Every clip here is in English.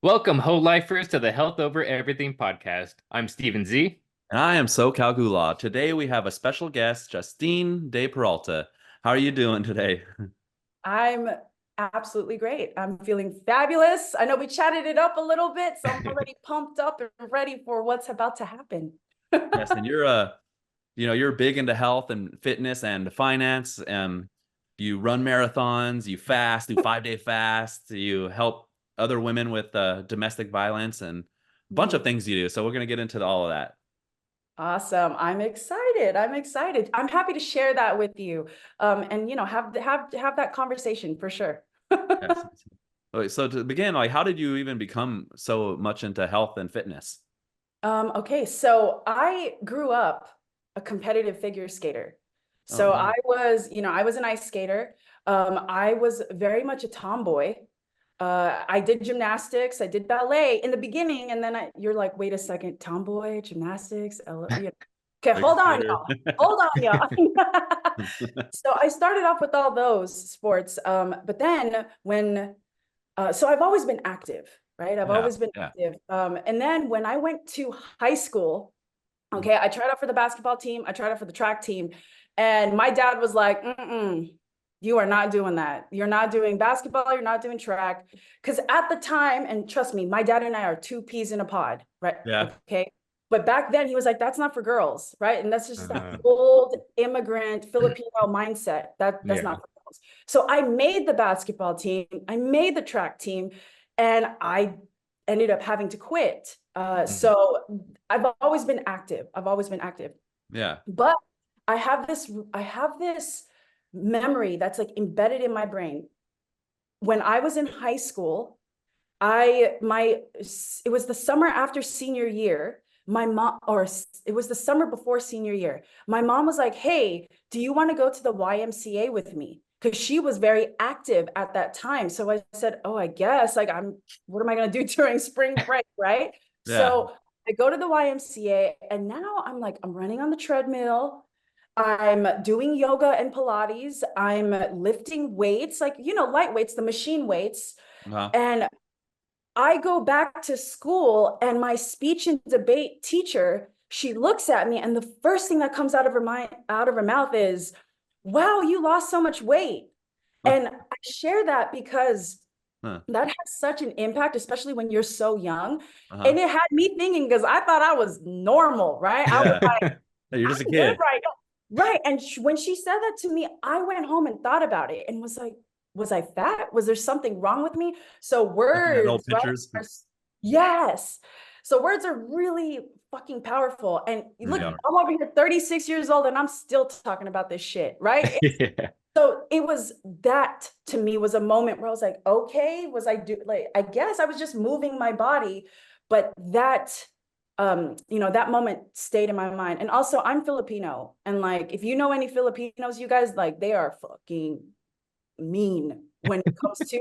Welcome, whole lifers, to the Health Over Everything podcast. I'm Stephen Z. And I am SoCal Gula. Today we have a special guest, Justine De Peralta. How are you doing today? I'm absolutely great. I'm feeling fabulous. I know we chatted it up a little bit, so I'm already pumped up and ready for what's about to happen. Yes, and you're big into health and fitness and finance. You run marathons, you fast, do 5-day fasts, you help other women with domestic violence and a bunch of things you do. So we're going to get into all of that. Awesome. I'm excited. I'm happy to share that with you. And have that conversation for sure. Yes. Okay, so to begin, like, how did you even become so much into health and fitness? Okay, so I grew up a competitive figure skater. Oh, So no. I was an ice skater. I was very much a tomboy. I did gymnastics, I did ballet in the beginning, and then you're like, wait a second, tomboy, gymnastics, okay, Big hold on, skater. y'all. Hold on, y'all. So I started off with all those sports, but then so I've always been active, right? I've Yeah, always been yeah. active. And then when I went to high school, okay, I tried out for the basketball team, I tried out for the track team, and my dad was like, you are not doing that. You're not doing basketball, you're not doing track. Because at the time, and trust me, my dad and I are two peas in a pod, right? Yeah. Okay. But back then he was like, that's not for girls, right? And that's just that Uh, old immigrant Filipino mindset. That's yeah. not for girls. So I made the basketball team, I made the track team, and I ended up having to quit. Mhm. So I've always been active. I've always been active. Yeah. But I have this memory that's like embedded in my brain. When I was in high school, it was the summer after senior year. My mom, or it was the summer before senior year. My mom was like, "Hey, do you want to go to the YMCA with me?" Because she was very active at that time. So I said, "Oh, I guess. Like, what am I gonna do during spring break, right?" Yeah. So I go to the YMCA, and now I'm like, I'm running on the treadmill. I'm doing yoga and Pilates. I'm lifting weights, like, light weights, the machine weights. Uh-huh. And I go back to school, and my speech and debate teacher, she looks at me, and the first thing that comes out of her mouth is, "Wow, you lost so much weight." And I share that because Huh. that has such an impact, especially when you're so young. Uh-huh. And it had me thinking, because I thought I was normal, right? I was Yeah. like, You're just a I'm good kid. right now. Right. And when she said that to me, I went home and thought about it and was like, was I fat? Was there something wrong with me? So Looking at old words, right? pictures. Yes. So words are really fucking powerful. And look, Yeah. I'm over here 36 years old and I'm still talking about this shit, right? Yeah. So it was that, to me, was a moment where I was like, okay, I guess I was just moving my body, but that moment stayed in my mind. And also I'm Filipino. And like, if you know any Filipinos, you guys, like, they are fucking mean when it comes to,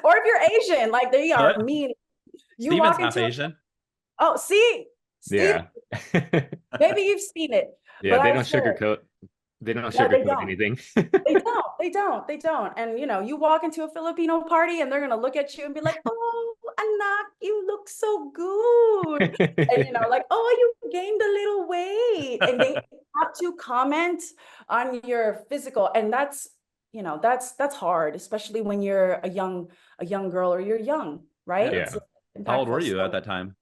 or if you're Asian, like, they are What? mean. You Steven's walk half into, Asian. oh, see, Steve, Yeah. maybe you've seen it, Yeah, but they I don't swear, sugarcoat. They don't no, they sugarcoat don't. anything. They don't. And you walk into a Filipino party and they're gonna look at you and be like, "Oh, anak, you look so good." And like, "Oh, you gained a little weight." And they have to comment on your physical. And that's hard, especially when you're a young girl, or you're young, right? Yeah. It's Yeah. How old were impactful. you at So, that time?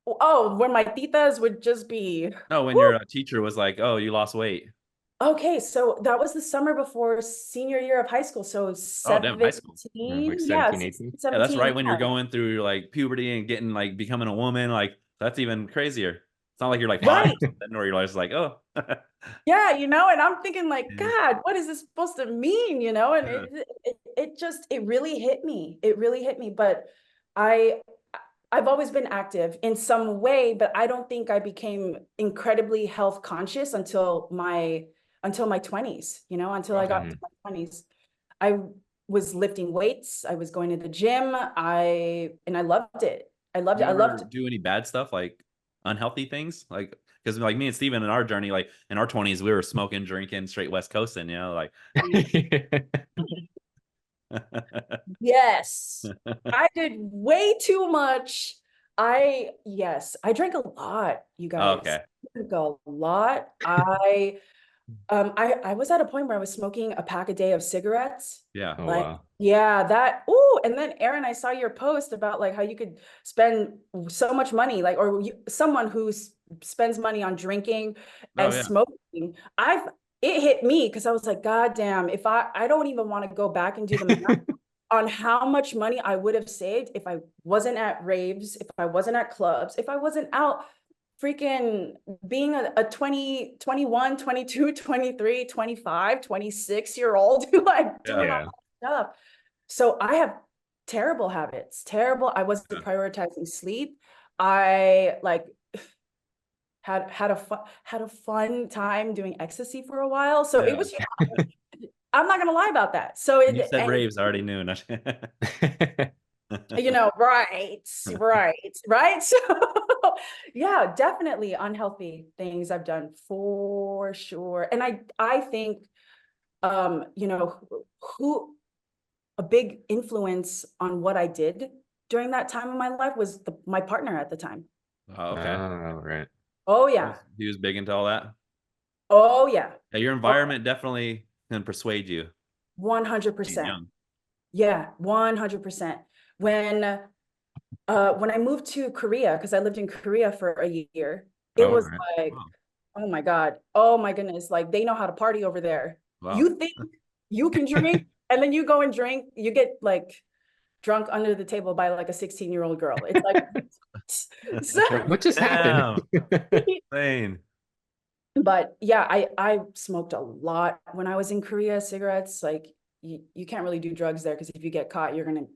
oh, when my titas would just be, No, when woo. your teacher was like, "Oh, you lost weight." Okay, so that was the summer before senior year of high school. So Oh, damn, high school. 17, Like yeah, 17, 16, 18. Yeah, that's 17, right when you're yeah. going through like puberty and getting like becoming a woman. Like that's even crazier. It's not like you're like five or Right. something, or you're just like, oh, Yeah, and I'm thinking like, yeah, God, what is this supposed to mean? And yeah, it really hit me. It really hit me. But I I've always been active in some way, but I don't think I became incredibly health conscious until my 20s, until I got okay. to my 20s. I was lifting weights, I was going to the gym, and I loved it. I loved Do it. you I ever loved do any bad stuff, like unhealthy things? Like, because like me and Steven in our journey, like in our 20s, we were smoking, drinking, straight West Coasting, like Yes, I did way too much. I drank a lot, you guys. Okay. I drank a lot. I was at a point where I was smoking a pack a day of cigarettes. Yeah. Oh Like, wow. yeah, that. Oh, and then Aaron, I saw your post about like how you could spend so much money, like, or someone who spends money on drinking Oh and yeah. smoking. It hit me because I was like, God damn, if I don't even want to go back and do the math on how much money I would have saved if I wasn't at raves, if I wasn't at clubs, if I wasn't out freaking being a 20, 21, 22, 23, 25, 26-year old who like doing all Yeah. that stuff. So I have terrible habits, terrible. I wasn't Yeah. prioritizing sleep. I like had a fun time doing ecstasy for a while. So it Yeah. was, I'm not gonna lie about that. So When you said and raves, I already knew. right, right. So yeah, definitely unhealthy things I've done for sure. And I think who a big influence on what I did during that time of my life was my partner at the time. Oh, okay. Oh, right. Oh He yeah. was, he was big into all that. Oh yeah. Yeah, your Oh, environment definitely can persuade you being 100%. young. Yeah, 100%. When I moved to Korea, because I lived in Korea for a year, it Oh, was right. like, Wow. oh my God, oh my goodness, like they know how to party over there. Wow. You think you can drink, and then you go and drink, you get like drunk under the table by like a 16-year-old girl. It's like, so, Like, what just happened? Damn. Insane. but yeah, I smoked a lot when I was in Korea, cigarettes. Like you can't really do drugs there because if you get caught, you're gonna,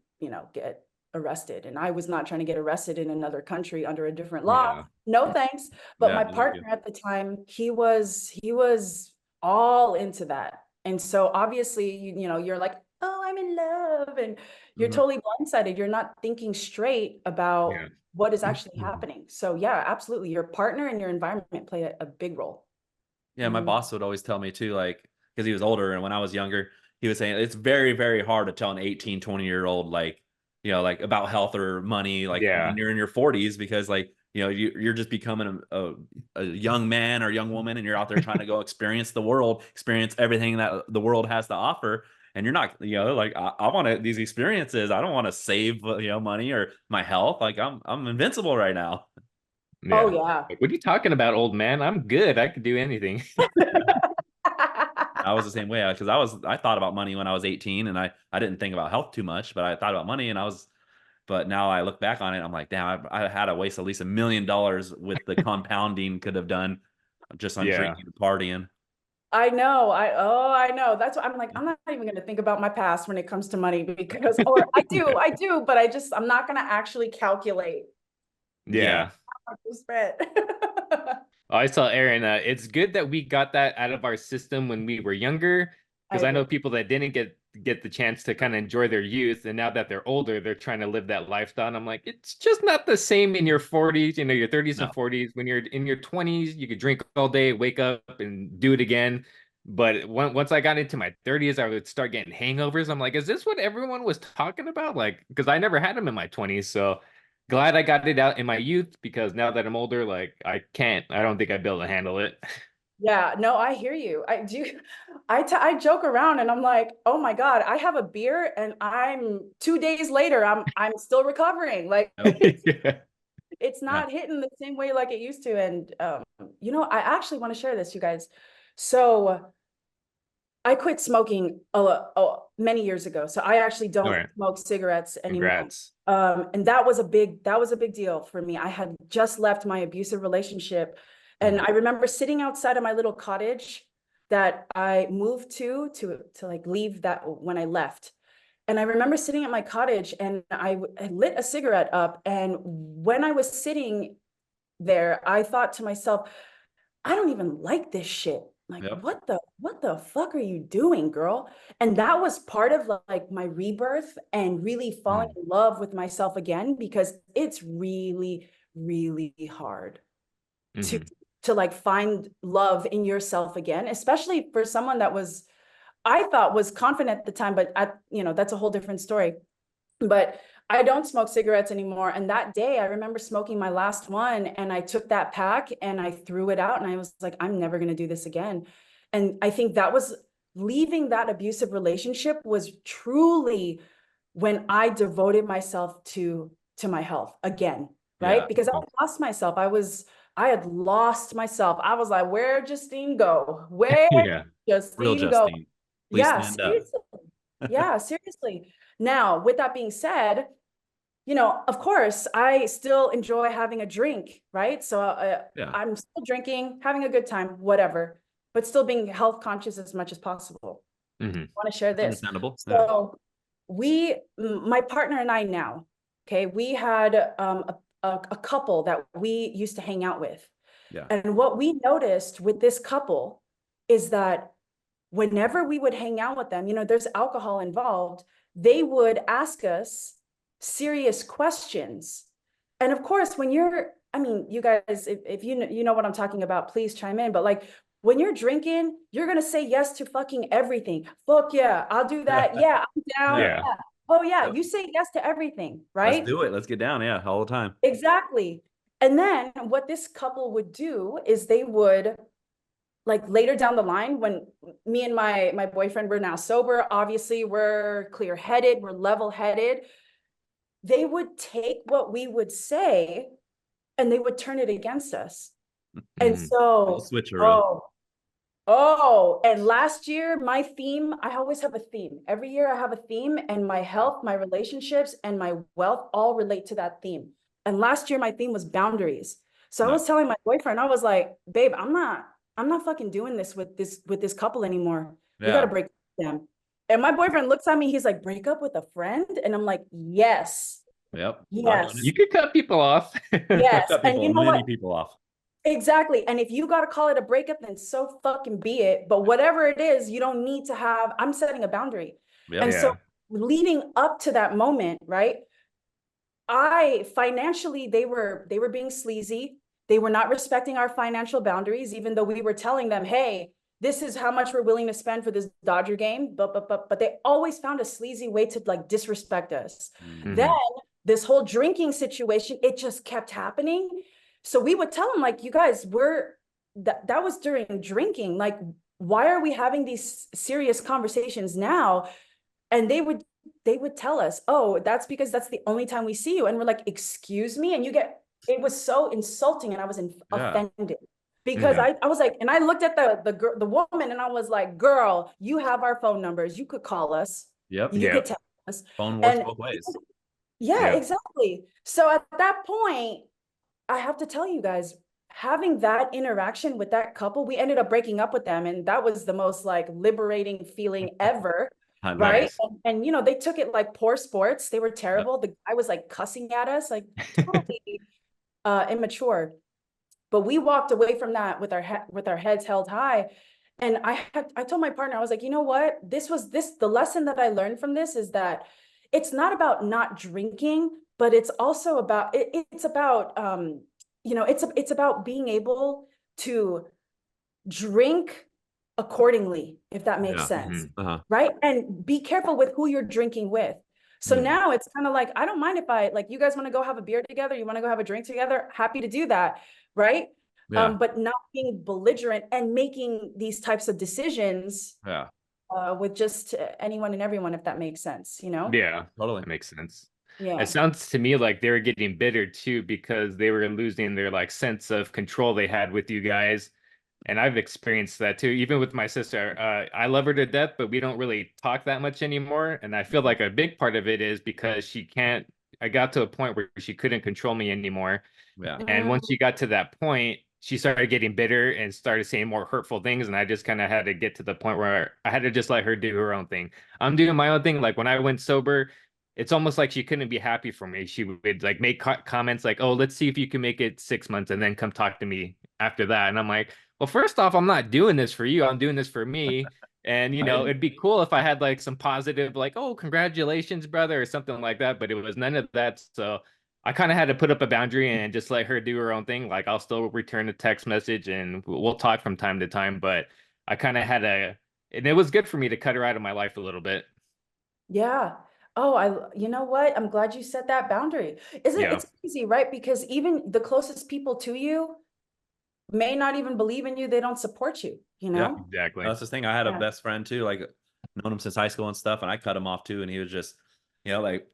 get arrested. And I was not trying to get arrested in another country under a different law. Yeah. No thanks. But Yeah, my no, thank you. partner at the time, he was all into that. And so obviously, you're like, oh, I'm in love. And you're Mhm. totally blindsided. You're not thinking straight about Yeah. what is actually happening. So yeah, absolutely. Your partner and your environment play a big role. Yeah, my Mhm. boss would always tell me too, like, because he was older and when I was younger, he was saying it's very, very hard to tell an 18, 20-year-old, like, like about health or money, like when Yeah. you're in your 40s, because like, you're just becoming a young man or young woman and you're out there trying to go experience the world, experience everything that the world has to offer. And you're not, like I want these experiences. I don't want to save, money or my health. Like I'm invincible right now. Oh Yeah. yeah. Like, what are you talking about, old man? I'm good. I could do anything. I was the same way because I thought about money when I was 18 and I didn't think about health too much, but I thought about money and but now I look back on it, I'm like, damn, I had to waste at least $1 million with the compounding could have done just on Yeah. drinking and partying. I know. I know. That's what I'm like. I'm not even going to think about my past when it comes to money because, or I do, but I'm not going to actually calculate Yeah. Yeah. how much to spend. I saw Aaron. It's good that we got that out of our system when we were younger, I because I know agree. people that didn't get the chance to kind of enjoy their youth, and now that they're older, they're trying to live that lifestyle. And I'm like, it's just not the same in your 40s, your 30s and No. 40s. When you're in your 20s, you could drink all day, wake up, and do it again. But once I got into my 30s, I would start getting hangovers. I'm like, is this what everyone was talking about? Like, because I never had them in my 20s, so glad I got it out in my youth because now that I'm older, like I can't. I don't think I'd be able to handle it. Yeah, no, I hear you. I do. I joke around and I'm like, oh my God, I have a beer and I'm 2 days later, I'm still recovering. Like Yep. it's Yeah. not hitting the same way like it used to. And I actually want to share this, you guys. So I quit smoking many years ago. So I actually All don't right. smoke cigarettes anymore. Congrats. And that was a big deal for me. I had just left my abusive relationship. And Mhm. I remember sitting outside of my little cottage that I moved to like leave that when I left. And I remember sitting at my cottage and I lit a cigarette up. And when I was sitting there, I thought to myself, I don't even like this shit. Like, Yep. what the fuck are you doing, girl? And that was part of like my rebirth and really falling Mm. in love with myself again, because it's really, really hard to Mhm. to like find love in yourself again, especially for someone that was I thought was confident at the time, but that's a whole different story. But I don't smoke cigarettes anymore. And that day I remember smoking my last one, and I took that pack and I threw it out, and I was like, I'm never going to do this again. And I think that was leaving that abusive relationship was truly when I devoted myself to my health again, right? Yeah. Because I lost myself. I had lost myself. I was like, where Justine go? Where Yeah. Real Justine go? Justine. Please Yeah, stand up. seriously. Yeah, seriously. Now, with that being said, of course, I still enjoy having a drink, right? So Yeah. I'm still drinking, having a good time, whatever, but still being health conscious as much as possible. Mm-hmm. I want to share That's this. understandable. Yeah. So my partner and I now, okay, we had a couple that we used to hang out with. Yeah. And what we noticed with this couple is that whenever we would hang out with them, there's alcohol involved, they would ask us serious questions. And of course, you guys, if you know what I'm talking about, please chime in. But like when you're drinking, you're gonna say yes to fucking everything. Fuck yeah, I'll do that. Yeah, I'm down. Yeah. Yeah. Oh yeah, Yep. you say yes to everything, Let's right? do it. Let's get down. Yeah, all the time. Exactly. And then what this couple would do is they would, like, later down the line, when me and my boyfriend were now sober, obviously we're clear-headed, we're level-headed, they would take what we would say and they would turn it against us. And Mm-hmm. Little so, switcheroo. and last year, my theme, I always have a theme. Every year I have a theme, and my health, my relationships, and my wealth all relate to that theme. And last year, my theme was boundaries. So I Nice. was telling my boyfriend, I was like, babe, I'm not fucking doing this with this couple anymore. We got to Yeah. break up with them. And my boyfriend looks at me, he's like, break up with a friend? And I'm like, yes, Yep. I've done yes, You could cut people off. it. yes. Cut And people, you know what? many people off. Exactly. And if you got to call it a breakup, then so fucking be it. But whatever it is, you don't need to have, I'm setting a boundary. Yep. And so Yeah. leading up to that moment, right? I financially, they were being sleazy. They were not respecting our financial boundaries, even though we were telling them, hey, this is how much we're willing to spend for this Dodger game. But they always found a sleazy way to like disrespect us. Then Mm-hmm. this whole drinking situation, it just kept happening. So we would tell them, like, you guys, that was during drinking. Like, why are we having these serious conversations now? And they would tell us, oh, that's because that's the only time we see you. And we're like, excuse me. And it was so insulting, and I was Yeah. offended because Yeah. I was like, and I looked at the woman, and I was like, girl, you have our phone numbers, you could call us, Yep. you Yeah. could text us. Phone works And both ways. yeah, Yeah. exactly. So at that point, I have to tell you guys, having that interaction with that couple, we ended up breaking up with them. And that was the most like liberating feeling ever. Right. Nice. And they took it like poor sports. They were Yep. terrible. The guy was like cussing at us, like totally immature. But we walked away from that with our heads held high. And I told my partner, I was like, you know what? The lesson that I learned from this is that it's not about not drinking, but it's also about it's about it's about being able to drink accordingly, if that makes Yeah. sense. Mm-hmm. Uh-huh. Right. And be careful with who you're drinking with. So Mm. now it's kind of like, I don't mind if I, like, you guys want to go have a beer together, you want to go have a drink together, happy to do that. Right. Yeah. But not being belligerent and making these types of decisions Yeah. with just anyone and everyone, if that makes sense, Yeah. Totally. That makes sense. Yeah. It sounds to me like they were getting bitter too because they were losing their like sense of control they had with you guys. And I've experienced that too, even with my sister. I love her to death, but we don't really talk that much anymore. And I feel like a big part of it is because she can't, I got to a point where she couldn't control me anymore. Yeah. And once she got to that point, she started getting bitter and started saying more hurtful things. And I just kind of had to get to the point where I had to just let her do her own thing. I'm doing my own thing. Like when I went sober, it's almost like she couldn't be happy for me. She would like make comments like, "Oh, let's see if you can make it 6 months and then come talk to me after that." And I'm like, well, first off, I'm not doing this for you. I'm doing this for me. And, Right. it'd be cool if I had like some positive, like, oh, congratulations, brother, or something like that. But it was none of that. So I kind of had to put up a boundary and just let her do her own thing. Like, I'll still return a text message and we'll talk from time to time. But I kind of had to And it was good for me to cut her out of my life a little bit. Yeah. Oh, you know what? I'm glad you set that boundary. Yeah, It's easy, right? Because even the closest people to you may not even believe in you. They don't support you, you Yeah. know? exactly. That's the thing. I had a Yeah. best friend too, like known him since high school and stuff, and I cut him off too. And he was just, like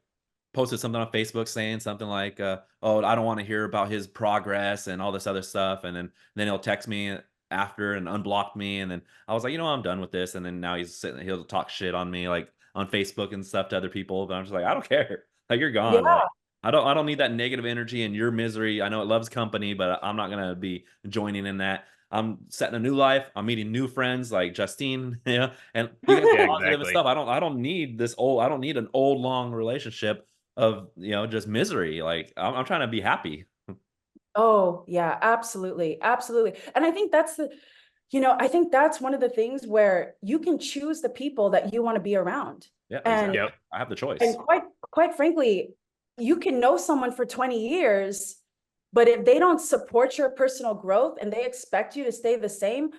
posted something on Facebook saying something like, "Oh, I don't want to hear about his progress and all this other stuff." And then he'll text me after and unblock me. And then I was like, I'm done with this. And then now he'll talk shit on me like on Facebook and stuff to other people. But I'm just like, I don't care. Like you're gone. Yeah. Like I don't need that negative energy and your misery. I know it loves company, but I'm not gonna be joining in that. I'm setting a new life. I'm meeting new friends like Justine, and you guys are Yeah, positive and exactly. stuff. I don't need this old. I don't need an old long relationship of just misery. Like I'm trying to be happy. Oh, yeah, absolutely. Absolutely. And I think I think that's one of the things where you can choose the people that you want to be around. Yeah, And exactly. Yep. I have the and choice. quite frankly, you can know someone for 20 years, but if they don't support your personal growth and they expect you to stay the same,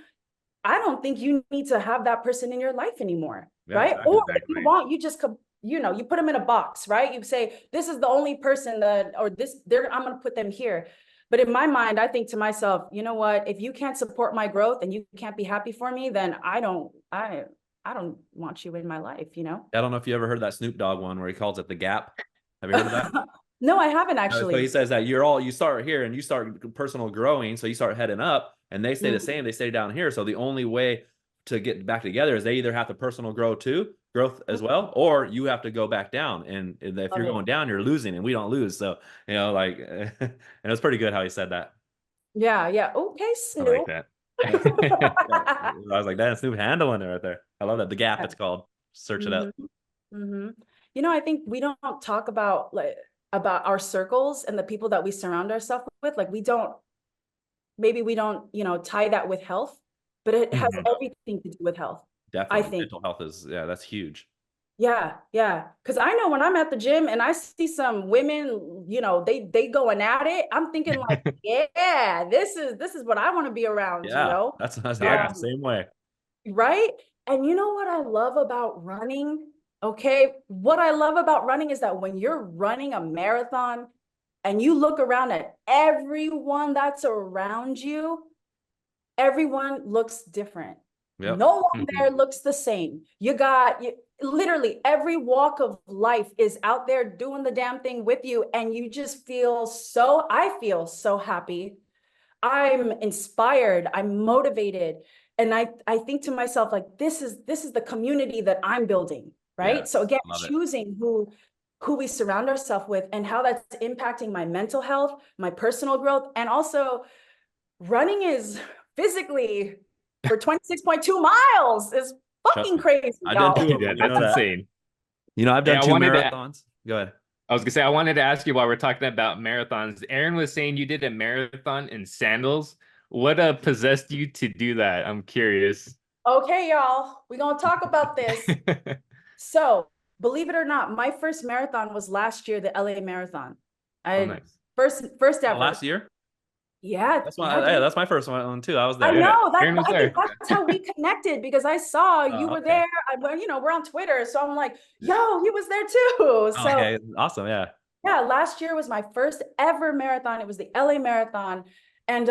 I don't think you need to have that person in your life anymore, Yeah, right? exactly. Or if you Exactly. want, you just you put them in a box, right? You say this is the only person that, or this, I'm going to put them here. But in my mind, I think to myself, you know what? If you can't support my growth and you can't be happy for me, then I don't want you in my life, you know? I don't know if you ever heard that Snoop Dogg one where he calls it the gap. Have you heard of that? No, I haven't So he actually. says that you start here and you start personal growing, so you start heading up, and they stay the Mhm. same. They stay down here. So the only way to get back together is they either have to personal growth as well, or you have to go back down. And if Love you're it. going down, you're losing, and we don't lose. So like, and it's pretty good how he said that. Yeah, yeah. Okay, I like Snoop. that. Yeah. Yeah. I was like, that's Snoop handling it right there. I love that. The Gap, it's called. Search it hmm up. hmm I think we don't talk about about our circles and the people that we surround ourselves with. Like maybe we don't, tie that with health, but it has Hmm. everything to do with health. I Definitely. think. Mental health is, yeah, that's huge. Yeah, yeah. Because I know when I'm at the gym and I see some women, they going at it. I'm thinking like, yeah, this is what I want to be around, Yeah, that's I feel Yeah. the same way. right? And you know what I love about running? Okay. What I love about running is that when you're running a marathon and you look around at everyone that's around you, everyone looks different. Yep. No one Hmm. there looks the same. Literally every walk of life is out there doing the damn thing with you. And you just I feel so happy. I'm inspired, I'm motivated. And I think to myself, like, this is the community that I'm building, right? So Yes. again, Love it. choosing who we surround ourselves with and how that's impacting my mental health, my personal growth, and also running is physically for 26.2 miles is Trust fucking me. crazy, I've done two y'all. of them. Yeah, You that's know that. insane. I've Hey, done I two wanted to marathons. Go ahead. I was gonna say I wanted to ask you while we're talking about marathons. Aaron was saying you did a marathon in sandals. What possessed you to do that? I'm curious. Okay, y'all, we're gonna talk about this. So, believe it or not, my first marathon was last year, the LA Marathon. Oh, I nice. first Oh, ever. last year? Yeah, That's yeah, my yeah, dude. that's my first one too. I was I there. Yeah, know that Aaron was I think there. that's how we connected because I saw you were Okay. there. We're on Twitter, so I'm like, yo, he was there too. Oh, So okay. Awesome. Yeah. yeah, last year was my first ever marathon. It was the LA Marathon. And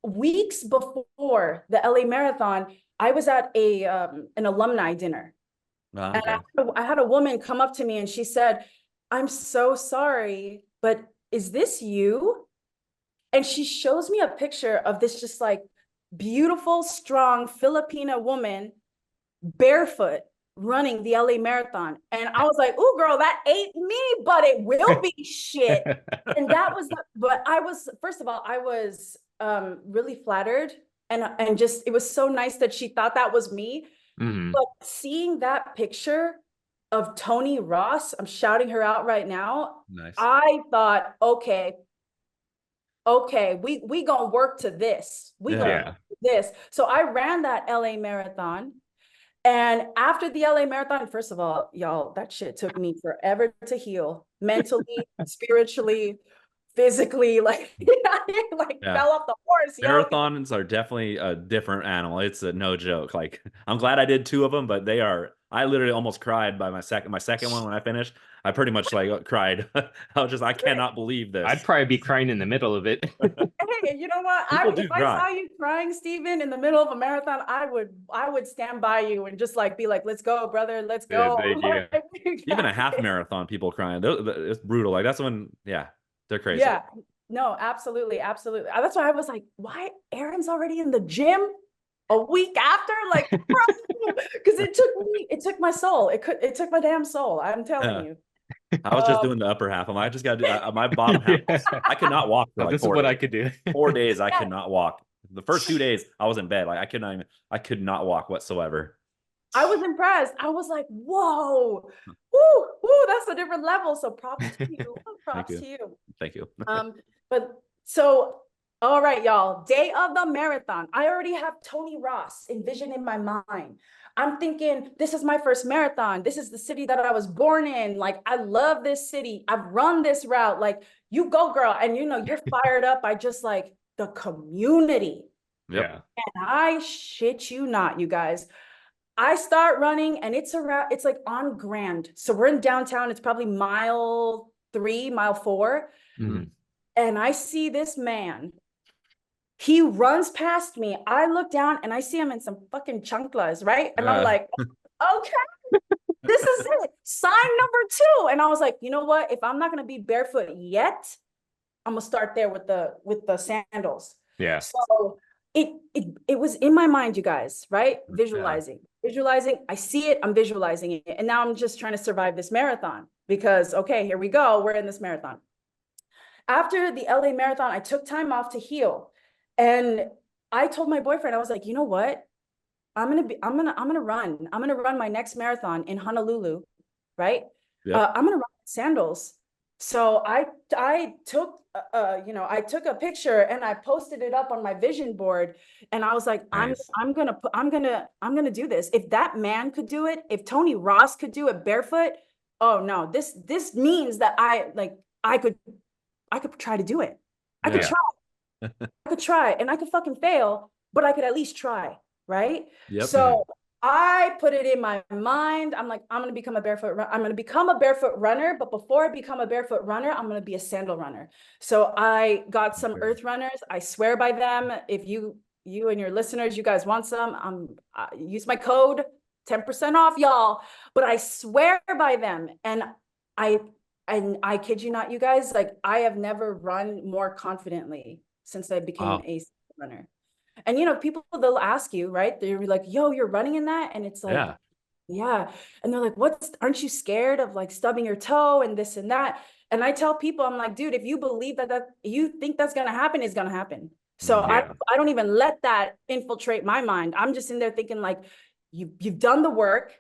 weeks before the LA Marathon, I was at an alumni dinner. And Okay. I had a woman come up to me and she said, I'm so sorry, but is this you? And she shows me a picture of this just like beautiful, strong Filipina woman barefoot running the LA Marathon. And I was like, oh, girl, that ain't me, but it will be shit. And but first of all, I was really flattered. And just, it was so nice that she thought that was me. Hmm. But seeing that picture of Tony Ross, I'm shouting her out right now. Nice. I thought, okay, we gonna work to this. We gonna Yeah. work Yeah. to this. So I ran that LA Marathon. And after the LA Marathon, first of all, y'all, that shit took me forever to heal mentally, spiritually, physically like like Yeah. fell off the horse, yo. Marathons are definitely a different animal. It's a no joke. Like I'm glad I did two of them, but they are. I literally almost cried by my second one when I finished. I pretty much like cried. I was just I cannot believe I'd this. probably be crying in the middle of it. Hey, you know what? People If do I cry. saw you crying, Steven, in the middle of a marathon, I would stand by you and just like be like, let's go, brother, let's Yeah, go. thank you. Like, we Even a got half this. marathon, people crying. It's brutal. Like that's when, yeah, they're crazy. Yeah, no, absolutely, absolutely. That's why I was like, why Aaron's already in the gym a week after? Like, because it took my soul. It took my damn soul. I'm telling Yeah. you. I was just doing the upper half. I just got to do my bottom half. I could not walk for Oh, like this is 4 what days. I could do. 4 days, I Yeah, could not walk. The first 2 days, I was in bed. Like I could not walk whatsoever. I was impressed. I was like, whoa, woo, woo, that's a different level. So props to you. Thank Props you. to you. Thank you. But so, all right, y'all, day of the marathon. I already have Tony Ross envisioned in my mind. I'm thinking, this is my first marathon. This is the city that I was born in. Like, I love this city. I've run this route. Like, you go, girl. And you're fired up by just like the community. Yep. Yeah. And I shit you not, you guys. I start running and it's like on Grand. So we're in downtown. It's probably mile 3, mile 4. Mhm. And I see this man. He runs past me. I look down and I see him in some fucking chanclas, right? And I'm like, okay, this is it. Sign number 2. And I was like, you know what? If I'm not gonna be barefoot yet, I'm gonna start there with the sandals. Yeah. So it was in my mind, you guys, right? Yeah. Visualizing. I see it, I'm visualizing it. And now I'm just trying to survive this marathon because okay, here we go. We're in this marathon. After the LA marathon, I took time off to heal. And I told my boyfriend, I was like, you know what? I'm gonna run my next marathon in Honolulu, right? Yep. I'm gonna run sandals. So I took I took a picture and I posted it up on my vision board, and I was like, Nice. I'm gonna do this. If that man could do it, if Tony Ross could do it barefoot, oh no, this means that I could try to do it. I could Yeah. Yeah. try. I could try and I could fucking fail, but I could at least try, right? Yep. So I put it in my mind. I'm like, I'm gonna become a barefoot runner. I'm gonna become a barefoot runner, but before I become a barefoot runner, I'm gonna be a sandal runner. So I got some Okay. earth runners. I swear by them. If you and your listeners, you guys want some, use my code, 10% off, y'all. But I swear by them. I I kid you not, you guys, like I have never run more confidently since I became Wow. a runner. And people they'll ask you, right? They'll be like, "Yo, you're running in that?" And it's like, Yeah. "Yeah." And they're like, aren't you scared of like stubbing your toe and this and that?" And I tell people, I'm like, "Dude, if you believe that you think that's going to happen, it's going to happen." So I Yeah. I don't even let that infiltrate my mind. I'm just in there thinking like you've done the work,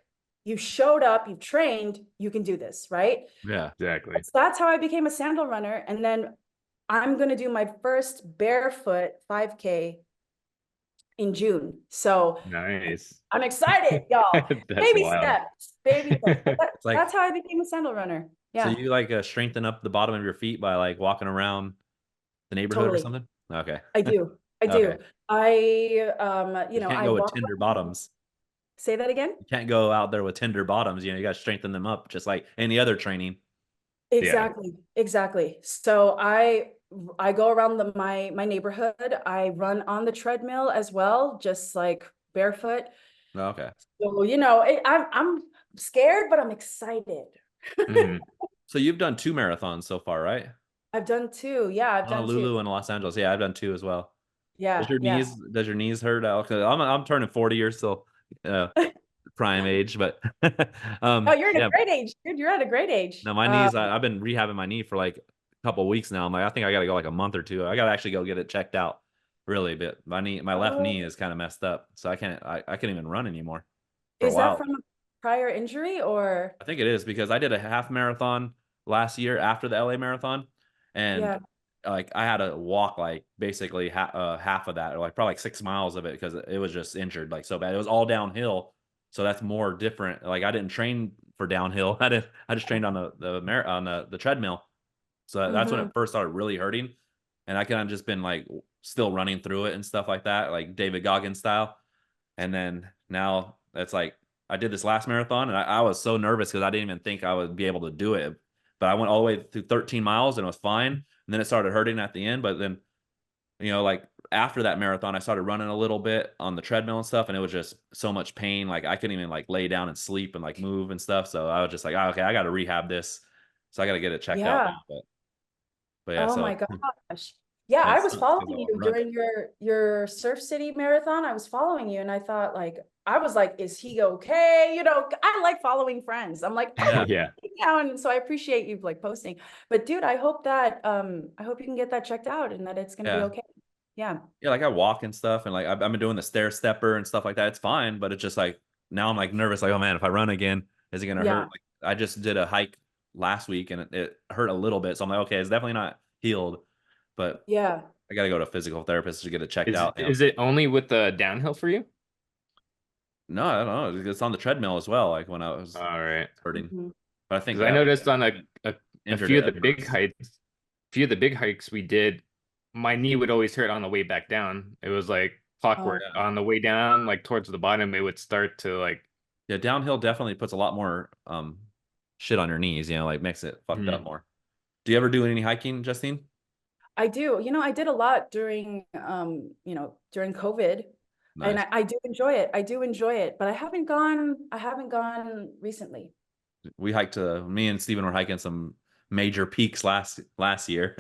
you showed up, you've trained, you can do this, right? Yeah. Exactly. So that's how I became a sandal runner. And then I'm going to do my first barefoot 5K in June. So Nice. I'm excited, y'all. That's Baby wild. steps, baby steps. It's like That's how I became a sandal runner. so Yeah, you like strengthen up the bottom of your feet by like walking around the neighborhood or totally. something? Okay. I do. I Okay. do. I, You can't I go with walk tender around. bottoms. Say that again? You can't go out there with tender bottoms. You got to strengthen them up just like any other training. Yeah. Exactly. Exactly. So I go around my neighborhood. I run on the treadmill as well, just like barefoot. Okay. So, I'm scared, but I'm excited. Mhm. So you've done 2 marathons so far, right? I've done 2. Yeah, I've done 2. Honolulu and Los Angeles. Yeah, I've done 2 as well. Yeah, yeah. Does your knees hurt? Okay, I'm turning 40 years, so uh, prime age, but Oh, you're in a yeah, great age, dude. You're at a great age. no, my knees. I've been rehabbing my knee for like a couple of weeks now. I'm like, I think I got to go like a month or two. I got to actually go get it checked out, really. But my left Oh, knee is kind of messed up, so I can't even run anymore for a is that while. from a prior injury or? I think it is because I did a half marathon last year after the LA marathon, and Yeah. like I had to walk like basically half of that, or like probably like 6 miles of it because it was just injured like so bad. It was all downhill, so that's more different. Like I didn't train for downhill. I just trained on the treadmill. So that's when it Mm-hmm. first started really hurting. And I kind of just been like still running through it and stuff like that, like David Goggins style. And then now it's like I did this last marathon and I was so nervous because I didn't even think I would be able to do it. But I went all the way through 13 miles and it was fine. And then it started hurting at the end. But then, like after that marathon, I started running a little bit on the treadmill and stuff. And it was just so much pain. Like I couldn't even like lay down and sleep and like move and stuff. So I was just like, oh, okay, I got to rehab this. So I got to get it checked out Yeah. now. But yeah, Oh so my gosh. Yeah, and I it was sucks following because I you want to run. during your Surf City marathon. I was following you and I thought like I was like, is he okay? I like following friends. I'm like, oh, Yeah. Yeah. yeah. And so I appreciate you like posting. But dude, I hope you can get that checked out and that it's gonna be Yeah. okay. Yeah. Yeah, like I walk and stuff, and like I've been doing the stair stepper and stuff like that. It's fine, but it's just like now I'm like nervous, like, oh man, if I run again, is it gonna hurt? Yeah. Like I just did a hike last week and it hurt a little bit, so I'm like, okay, it's definitely not healed, but Yeah. I got to go to a physical therapist to get it checked Is out. is it only with the downhill for you? No, I don't know. It's on the treadmill as well. Like when I was All right. hurting, Mhm. but I think Because I noticed on a injured few it of the at big first. hikes, few of the big hikes we did, my knee would always hurt on the way back down. It was like Oh, clockwork. Yeah, On the way down, like towards the bottom, it would start to like. yeah. Downhill definitely puts a lot more shit on your knees. Like makes it fucked up Mhm. more. Do you ever do any hiking, Justine? I do. I did a lot during COVID. And Nice. I do enjoy it. I do enjoy it, but I haven't gone recently. We hiked me and Steven were hiking some major peaks last year.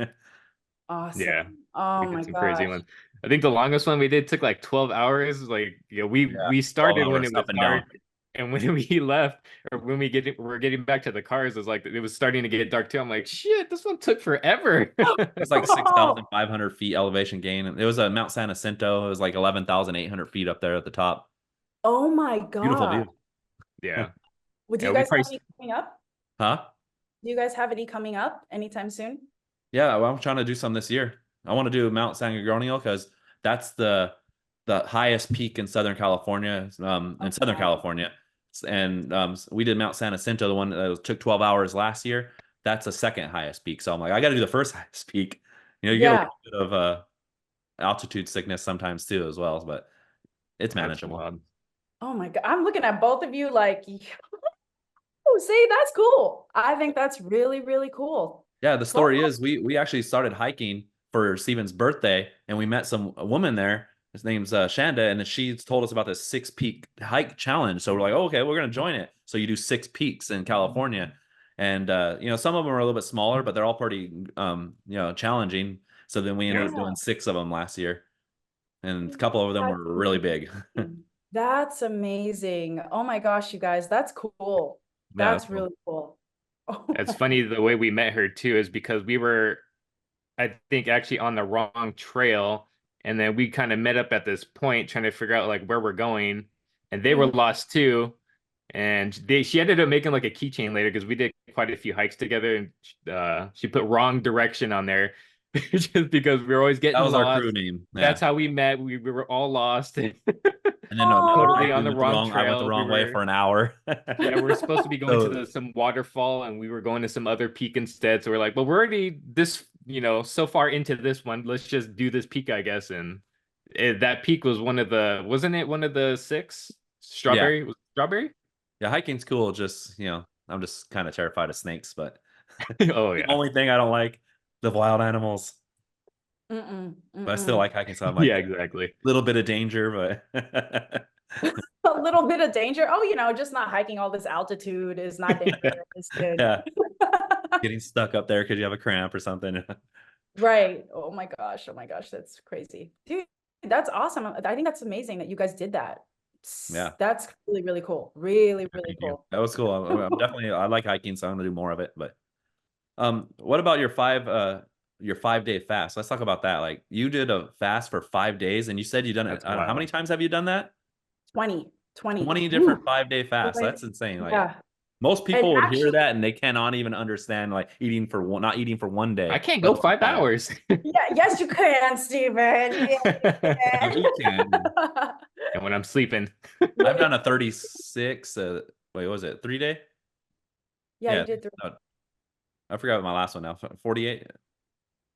Yeah, Awesome. we Oh did my some crazy gosh. ones. I think the longest one we did took like 12 hours. Like, Yeah, we 12 started when hours it up was and dark, down. and when we left, or when we're getting back to the cars, it was starting to get dark too. I'm like, shit, this one took forever. It was like 6,500 feet elevation gain. It was a Mount San Jacinto. It was like 11,800 feet up there at the top. Oh my Beautiful God. view. Yeah, Would yeah, you we guys probably. have any coming up? Huh? Do you guys have any coming up anytime soon? Yeah, well, I'm trying to do some this year. I want to do Mount San Gabriel because that's the highest peak in Southern California, in Oh, Southern wow. California. And we did Mount San Jacinto, the one that took 12 hours last year. That's the second highest peak. So I'm like, I got to do the first highest peak. You get a Yeah. little bit of altitude sickness sometimes too, as well, but it's That's manageable. wild. Oh my God. I'm looking at both of you like, oh, see, that's cool. I think that's really, really cool. Yeah, the 12 story is we actually started hiking for Steven's birthday, and we met a woman there. His name's Shanda, and she told us about this 6 peak hike challenge. So we're like, oh, okay, we're gonna join it. So you do 6 peaks in California, and some of them are a little bit smaller, but they're all pretty challenging. So then we ended Yeah, up doing 6 of them last year, and a couple of them That's were really big. amazing. That's amazing. Oh my gosh, you guys, that's cool. Yeah, That's really cool. it's Oh, funny the way we met her too is because we were, I think, actually on the wrong trail, and then we kind of met up at this point trying to figure out like where we're going, and they were mhm. lost too. And she ended up making like a keychain later because we did quite a few hikes together, and she put wrong direction on there just because we were always that getting was our crew lost. name. That's Yeah, how we met. We were all lost, and then another totally group we on the went the wrong wrong. I went the trail. We wrong way were, for an hour. yeah, we were supposed to be going to So some waterfall, and we were going to some other peak instead. So we're like, well, we're already so far into this one. Let's just do this peak, I guess. And that peak was wasn't it one of the six? yeah, Strawberry? Was it Strawberry? yeah, hiking's cool. Just I'm just kind of terrified of snakes, but Oh the yeah. only thing I don't like the wild animals. Mm-mm, But I still mm-mm. like hiking, so I'm like Yeah, a exactly. little bit of danger, but A little bit of danger. Oh, just not hiking all this altitude is not dangerous. And yeah, getting stuck up there because you have a cramp or something. right. Oh my gosh. Oh my gosh. That's crazy. Dude, that's awesome. I think that's amazing that you guys did that. Yeah, That's really, really cool. Really, really thank you. cool. That was cool. I'm definitely I like hiking, so I'm gonna do more of it. But what about your 5 day fast? Let's talk about that. Like you did a fast for 5 days, and you said you done it. That's How many wild. times have you done that? 20. 20 different Woo. 5 day fasts. Like, That's insane. Like yeah. most And people would hear actually, that and they cannot even understand like not eating for one I day, can't let go alone five five. hours. yeah, yes, you can, Steven. Yeah, you Yeah, we can. can. And when I'm sleeping. I've done a 36. Wait, what was it 3 day? Yeah, you Yeah, did three. no, I forgot what my last one now. 48.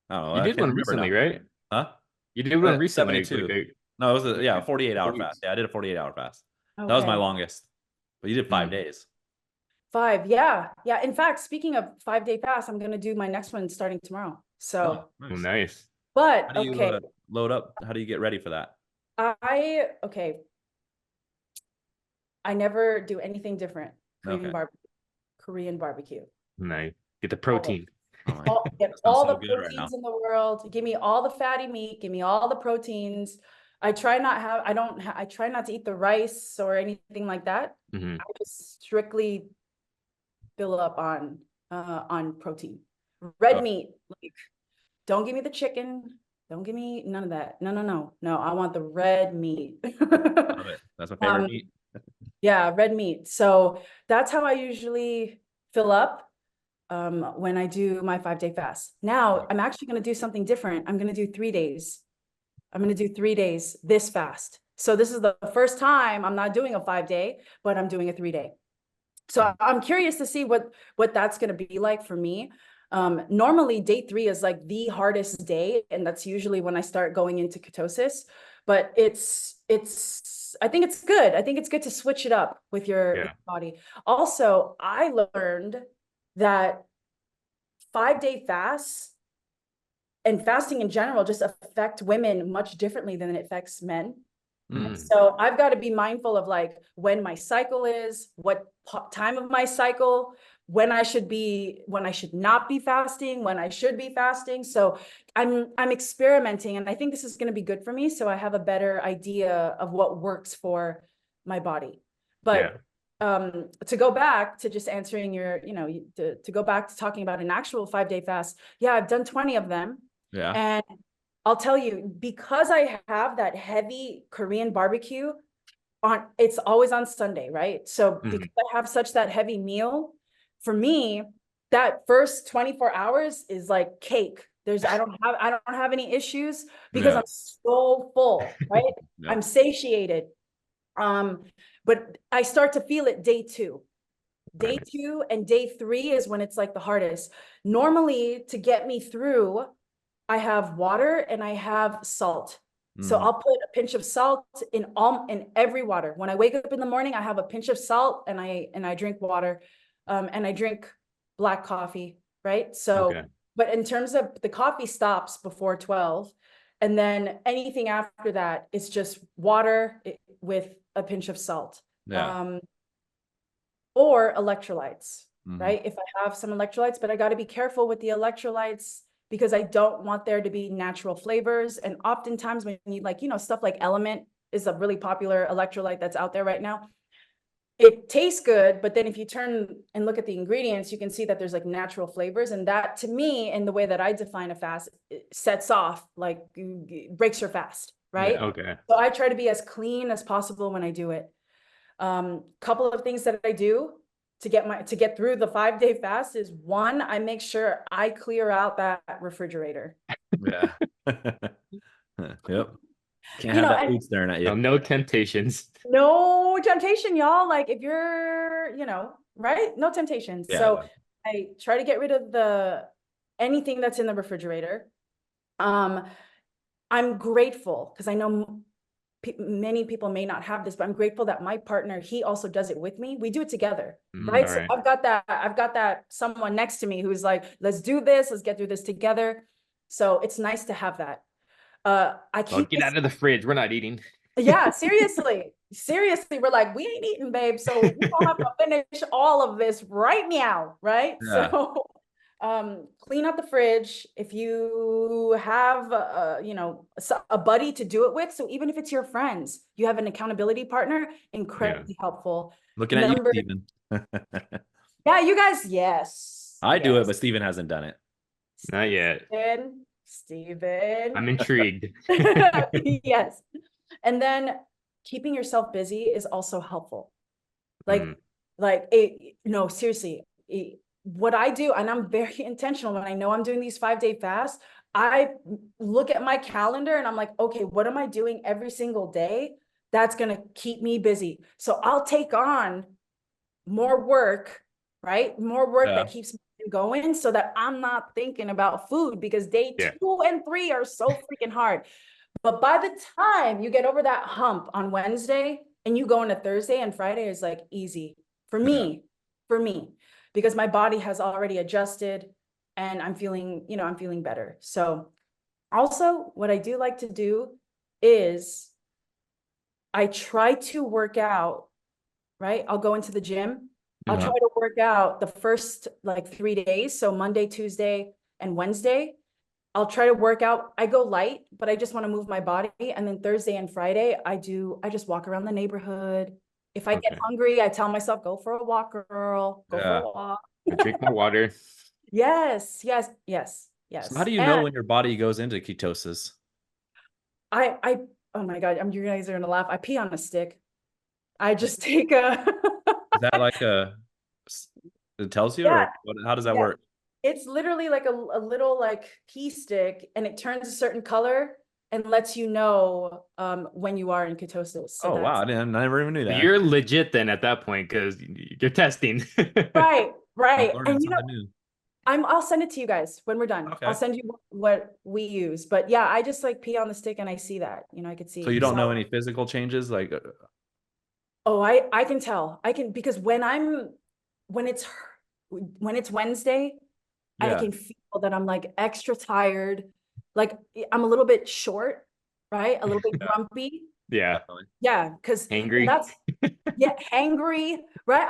I don't know. You I did can't one remember recently, now. right? Huh? You did one recently, 72. like No, it was a 48 4 hour weeks. fast. Yeah, I did a 48-hour fast. That was my Okay. longest. But you did 5 days. 5, yeah. Yeah. In fact, speaking of 5-day fast, I'm gonna do my next one starting tomorrow. So, Oh, Oh, nice. nice. How but do you okay, load up? How do you get ready for that? okay, I never do anything different. Okay. Korean barbecue. Nice. Get the Always. protein. Oh my God. Get That sounds all so the good right now. proteins in the world. Give me all the fatty meat. Give me all the proteins. I try not to eat the rice or anything like that. Mhm. I just strictly fill up on protein. Red Oh, meat, like, don't give me the chicken. Don't give me none of that. No, no, no, no. I want the red meat. love it. That's my favorite Um, meat. yeah, red meat. So that's how I usually fill up when I do my 5-day fast. Now I'm actually going to do something different. I'm going to do 3 days. I'm going to do 3 days this fast. So this is the first time I'm not doing a 5-day, but I'm doing a 3-day. So I'm curious to see what that's going to be like for me. Normally day 3 is like the hardest day, and that's usually when I start going into ketosis. But I think it's good. I think it's good to switch it up with your body. Also, I learned that 5-day fasts and fasting in general just affect women much differently than it affects men. Mm. So I've got to be mindful of like when my cycle is, what time of my cycle, when I should not be fasting, when I should be fasting. So I'm experimenting, and I think this is going to be good for me. So I have a better idea of what works for my body. But to go back to just answering your, to go back to talking about an actual 5-day fast. Yeah, I've done 20 of them. Yeah. And I'll tell you, because I have that heavy Korean barbecue it's always on Sunday, right? So because I have such that heavy meal, for me, that first 24 hours is like cake. I don't have any issues because I'm so full, right? Yep. I'm satiated. But I start to feel it day 2. Day 2 and day 3 is when it's like the hardest. Normally, to get me through, I have water and I have salt. So I'll put a pinch of salt in every water. When I wake up in the morning, I have a pinch of salt and I drink water, and I drink black coffee, right? So, but in terms of the coffee stops before 12, and then anything after that, it's just water with a pinch of salt. Yeah. Or electrolytes, right? If I have some electrolytes, but I got to be careful with the electrolytes because I don't want there to be natural flavors. And oftentimes when you stuff like Element is a really popular electrolyte that's out there right now. It tastes good, but then if you turn and look at the ingredients, you can see that there's like natural flavors. And that, to me, in the way that I define a fast, it sets off, like, breaks your fast, right? So I try to be as clean as possible when I do it. Couple of things that I do to get through the 5-day fast is, 1, I make sure I clear out that refrigerator. Yeah. Yep. Can't have that food staring at you. No temptations. No temptation, y'all. Like, if you're, right? No temptation. Yeah. So I try to get rid of anything that's in the refrigerator. I'm grateful because I know many people may not have this, but I'm grateful that my partner, he also does it with me. We do it together, right? So I've got that someone next to me who's like, let's do this, let's get through this together. So it's nice to have that. Get out of the fridge. We're not eating. Yeah, seriously, we're like, we ain't eating, babe. So we don't have to finish all of this right now, right? Yeah. So clean out the fridge. If you have a buddy to do it with, so even if it's your friends, you have an accountability partner, incredibly helpful. Looking at you, Steven. Yeah, you guys, yes. I do it, but Steven hasn't done it. Not yet. Steven. I'm intrigued. Yes. And then keeping yourself busy is also helpful. No, seriously, what I do, and I'm very intentional when I know I'm doing these 5-day fasts, I look at my calendar and I'm like, okay, what am I doing every single day that's going to keep me busy? So I'll take on more work, right? More work that keeps me going so that I'm not thinking about food, because day Yeah. 2 and 3 are so freaking hard. But by the time you get over that hump on Wednesday and you go into Thursday and Friday is like easy for me, because my body has already adjusted and I'm feeling, I'm feeling better. So also what I do like to do is I try to work out, right? I'll go into the gym. I'll try to work out the first like 3 days. So Monday, Tuesday, and Wednesday. I'll try to work out. I go light, but I just want to move my body. And then Thursday and Friday, I just walk around the neighborhood. If I get Okay. hungry, I tell myself, go for a walk, girl. Go for a Yeah. walk. Drink more water. Yes, yes, yes, So how yes. do you know And when your body goes into ketosis? I, oh my God, you guys are gonna laugh. I pee on a stick. I just take a, Is that like it tells you, yeah, or what, how does that yeah. work? It's literally like a little like pee stick, and it turns a certain color and lets you know when you are in ketosis. So Oh wow, that's I never even knew that. You're legit then at that point because you're testing. right, I'm right. learning And something new. I'll send it to you guys when we're done. I'll Okay. send you what we use. But yeah, I just like pee on the stick and I see that, I could So see. you don't So know any physical changes, like oh, I can tell. I can, because when it's when it's Wednesday, I yeah, can feel that I'm like extra tired. Like I'm a little bit short, right? A little bit yeah, grumpy. Yeah. definitely. Yeah, because Angry. that's yeah, hangry, right?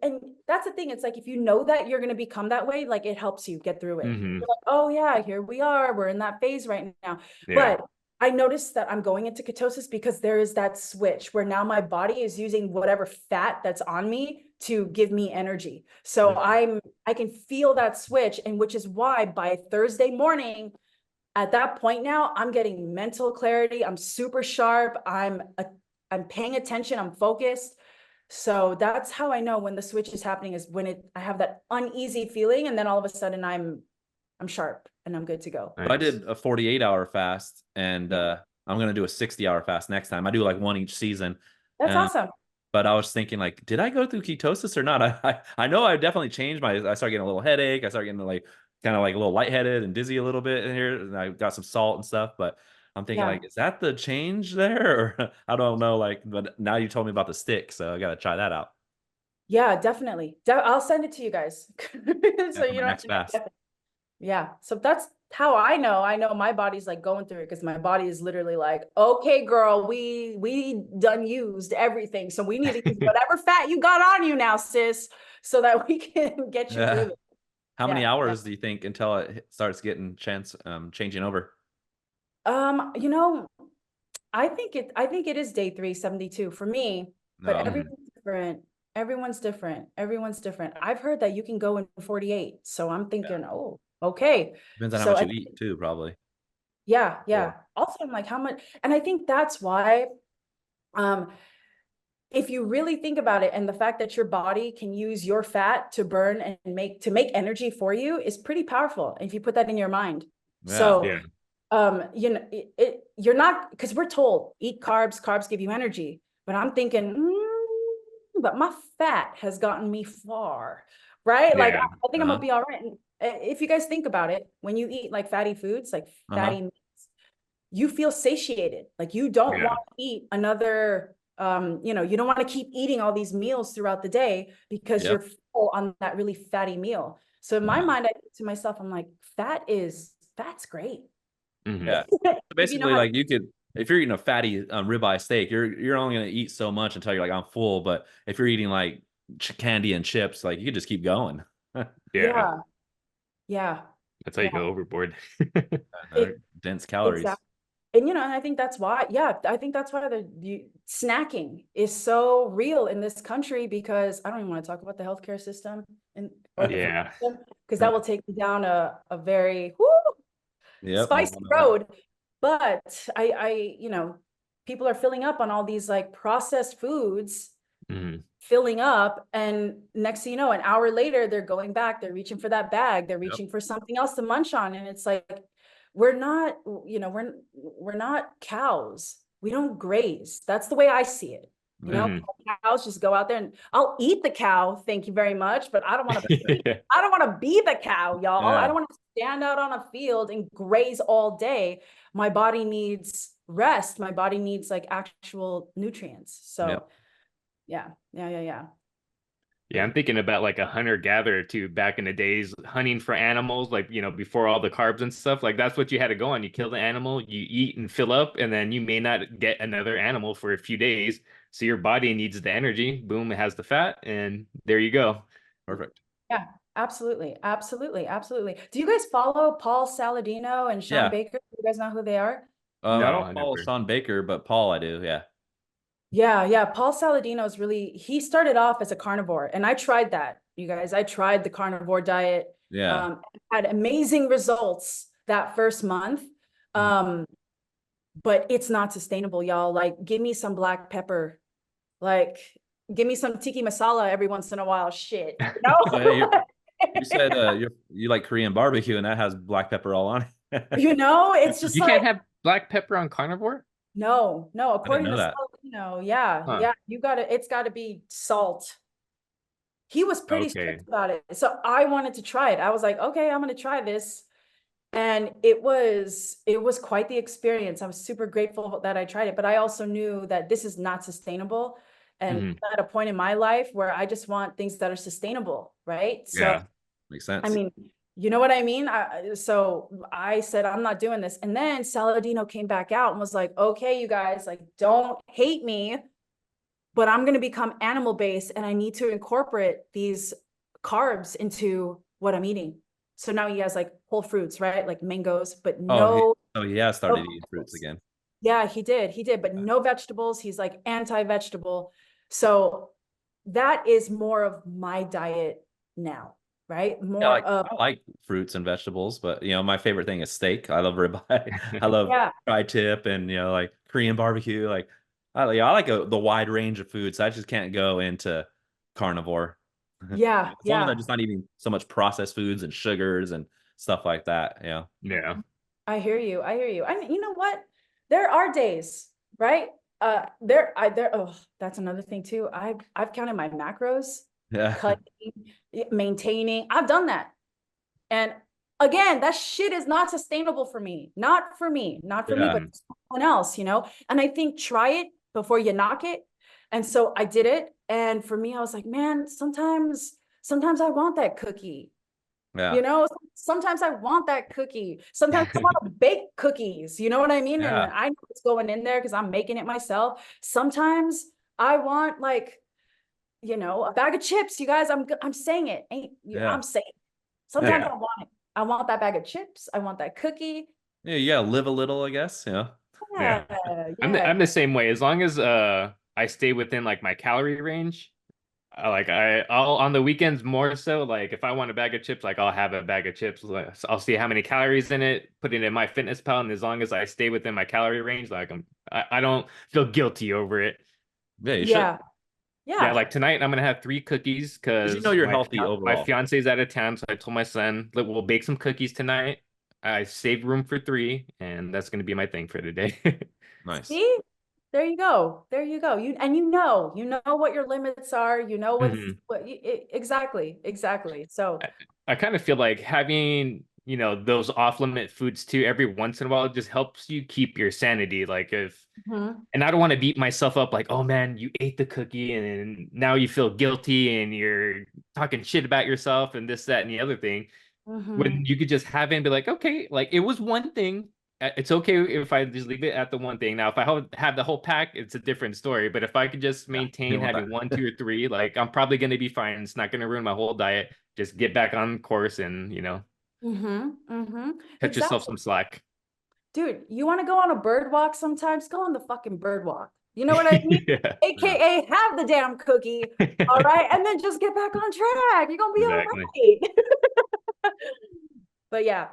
And that's the thing. It's like if you know that you're gonna become that way, like it helps you get through it. Hmm. You're like, oh yeah, here we are. We're in that phase right now. Yeah. But I noticed that I'm going into ketosis because there is that switch where now my body is using whatever fat that's on me to give me energy. So Mhm. I can feel that switch, and which is why by Thursday morning, at that point now, I'm getting mental clarity. I'm super sharp. I'm paying attention. I'm focused. So that's how I know when the switch is happening, is when I have that uneasy feeling, and then all of a sudden I'm sharp and I'm good to go. So I Nice. did a 48-hour fast, and Yeah, I'm gonna do a 60-hour fast next time. I do like one each season. that's awesome. But I was thinking, like, did I go through ketosis or not? I know I definitely changed my. I started getting a little headache. I started getting like kind of like a little lightheaded and dizzy a little bit in here. And I got some salt and stuff. But I'm thinking, Yeah, like, is that the change there? Or I don't know. Like, but now you told me about the stick, so I got to try that out. yeah, definitely. I'll send it to you guys. Yeah, So for you my don't have next to fast. yeah. So that's how I know. I know my body's like going through it, because my body is literally like, okay, girl, we done used everything. So we need to use whatever fat you got on you now, sis, so that we can get you Yeah. through it. How many Yeah. Yeah. hours do you think until it starts getting changing over? You know, I think it is day 372 for me, but No, okay. everyone's different. Everyone's different. I've heard that you can go in 48. So I'm Yeah. thinking, oh, okay. Depends on how So much I you eat too, probably. Yeah, Or yeah. Also, I'm like, how much? And I think that's why, um, if you really think about it, and the fact that your body can use your fat to burn and make energy for you is pretty powerful if you put that in your mind. yeah, So, Yeah. you're not, because we're told eat carbs, carbs give you energy. But I'm thinking, but my fat has gotten me far, right? Like Yeah. I think I'm uh-huh. gonna be all right. And if you guys think about it, when you eat like fatty foods, like Uh-huh. fatty meats, you feel satiated. Like you don't Yeah. want to eat another, you don't want to keep eating all these meals throughout the day because Yep. you're full on that really fatty meal. So in my Yeah. mind, I think to myself, I'm like, fat's great. Hmm. Yeah. So If you know basically, how to, like you could, if you're eating a fatty ribeye steak, you're only gonna eat so much until you're like, I'm full. But if you're eating like candy and chips, like you could just keep going. Yeah. yeah, yeah, That's how you yeah. go overboard. Dense calories. Exactly. And I think that's why, yeah, I think that's why snacking is so real in this country, because I don't even want to talk about the healthcare system or the food Yeah. system, because that will take me down a very Yep. I spicy don't know. road. But people are filling up on all these like processed foods, Hmm. filling up, and next thing you know, an hour later they're going back, they're reaching for that bag, they're Yep. reaching for something else to munch on, and it's like, we're not, we're not cows, we don't graze. That's the way I see it. You know, Mhm. cows just go out there and I'll eat the cow. Thank you very much. But I don't want to be, Yeah. I don't want to be the cow, y'all. I Yeah. don't want to stand out on a field and graze all day. My body needs rest. My body needs like actual nutrients. Yeah. So yeah. Yeah, I'm thinking about like a hunter-gatherer too, back in the days, hunting for animals, like, before all the carbs and stuff. Like that's what you had to go on. You kill the animal, you eat and fill up, and then you may not get another animal for a few days. So your body needs the energy. Boom, it has the fat, and there you go. Perfect. Yeah, absolutely. Do you guys follow Paul Saladino and Sean Yeah. Baker? Do you guys know who they are? I No, don't I follow never. Sean Baker, but Paul I do. Yeah. Yeah. Paul Saladino is really, he started off as a carnivore, and I tried that, you guys. I tried the carnivore diet, Yeah. had amazing results that first month. Mhm. But it's not sustainable, y'all. Like, give me some black pepper. Like, give me some tiki masala every once in a while. Shit, you Oh, yeah, know? you said you like Korean barbecue, and that has black pepper all on it. You know, it's just You can't like, have black pepper on carnivore? no, I didn't according know to that. Saladino, yeah, Huh. it's gotta be salt. He was pretty strict Okay. about it. So I wanted to try it. I was like, okay, I'm gonna try this. And it was quite the experience. I was super grateful that I tried it, but I also knew that this is not sustainable. And Hmm. I'm at a point in my life where I just want things that are sustainable, right? So Yeah. Makes I sense. mean, you know what I mean? So I said, I'm not doing this. And then Saladino came back out and was like, okay, you guys, like, don't hate me, but I'm going to become animal based and I need to incorporate these carbs into what I'm eating. So now he has like whole fruits, right? Like mangoes, but Oh, no, he has no started eating fruits vegetables. again. Yeah, he did, but no vegetables. He's like anti-vegetable. So that is more of my diet now, right? Yeah, More like of, I like fruits and vegetables, but my favorite thing is steak. I love ribeye. I love yeah, tri-tip and like Korean barbecue. Like I like the wide range of foods. I just can't go into carnivore. yeah, As long as I'm yeah. just not eating so much processed foods and sugars and stuff like that. Yeah. Yeah. I hear you. I hear you. I mean, you know what? There are days, right? Oh, that's another thing too. I've counted my macros, Yeah. cutting, maintaining. I've done that. And again, that shit is not sustainable for me. Not for me, Yeah. but someone else, And I think try it before you knock it. And so I did it. And for me, I was like, man, sometimes I want that cookie. Yeah. You know, sometimes I want that cookie. Sometimes I want to bake cookies. You know what I mean? And Yeah. I know it's going in there because I'm making it myself. Sometimes I want like, a bag of chips. You guys, I'm saying it. Yeah. I'm saying it. Sometimes Yeah. I want it. I want that bag of chips. I want that cookie. Yeah. You gotta live a little, I guess. Yeah. Yeah. Yeah, I'm the, yeah, I'm the same way. As long as I stay within like my calorie range, I'll on the weekends more so, like if I want a bag of chips, like I'll have a bag of chips. Like, I'll see how many calories in it, put it in my fitness pal, and as long as I stay within my calorie range, like I don't feel guilty over it. Yeah. You should. yeah, Yeah, yeah, like tonight I'm gonna have 3 cookies Because because you're my healthy my overall. fiance's out of town, so I told my son, "Look, we'll bake some cookies tonight." I saved room for three, and that's gonna be my thing for today. Nice. See, there you go. There you go. You know what your limits are. You know Mhm. exactly. So, I kind of feel like having, those off limit foods too every once in a while just helps you keep your sanity. Like if, mhm, and I don't want to beat myself up like, oh man, you ate the cookie and now you feel guilty and you're talking shit about yourself and this, that, and the other thing. When mhm, you could just have it and be like, okay, like it was one thing. It's okay if I just leave it at the one thing. Now, if I have the whole pack, it's a different story. But if I could just Yeah. You maintain don't want having one, that. two, or three, like I'm probably going to be fine. It's not going to ruin my whole diet. Just get back on course and, cut yourself exactly. some slack. Dude, you want to go on a bird walk sometimes? Go on the fucking bird walk. You know what I mean? Yeah. Yeah. AKA have the damn cookie. All right. And then just get back on track. You're gonna be all Exactly. right. But yeah. Yeah.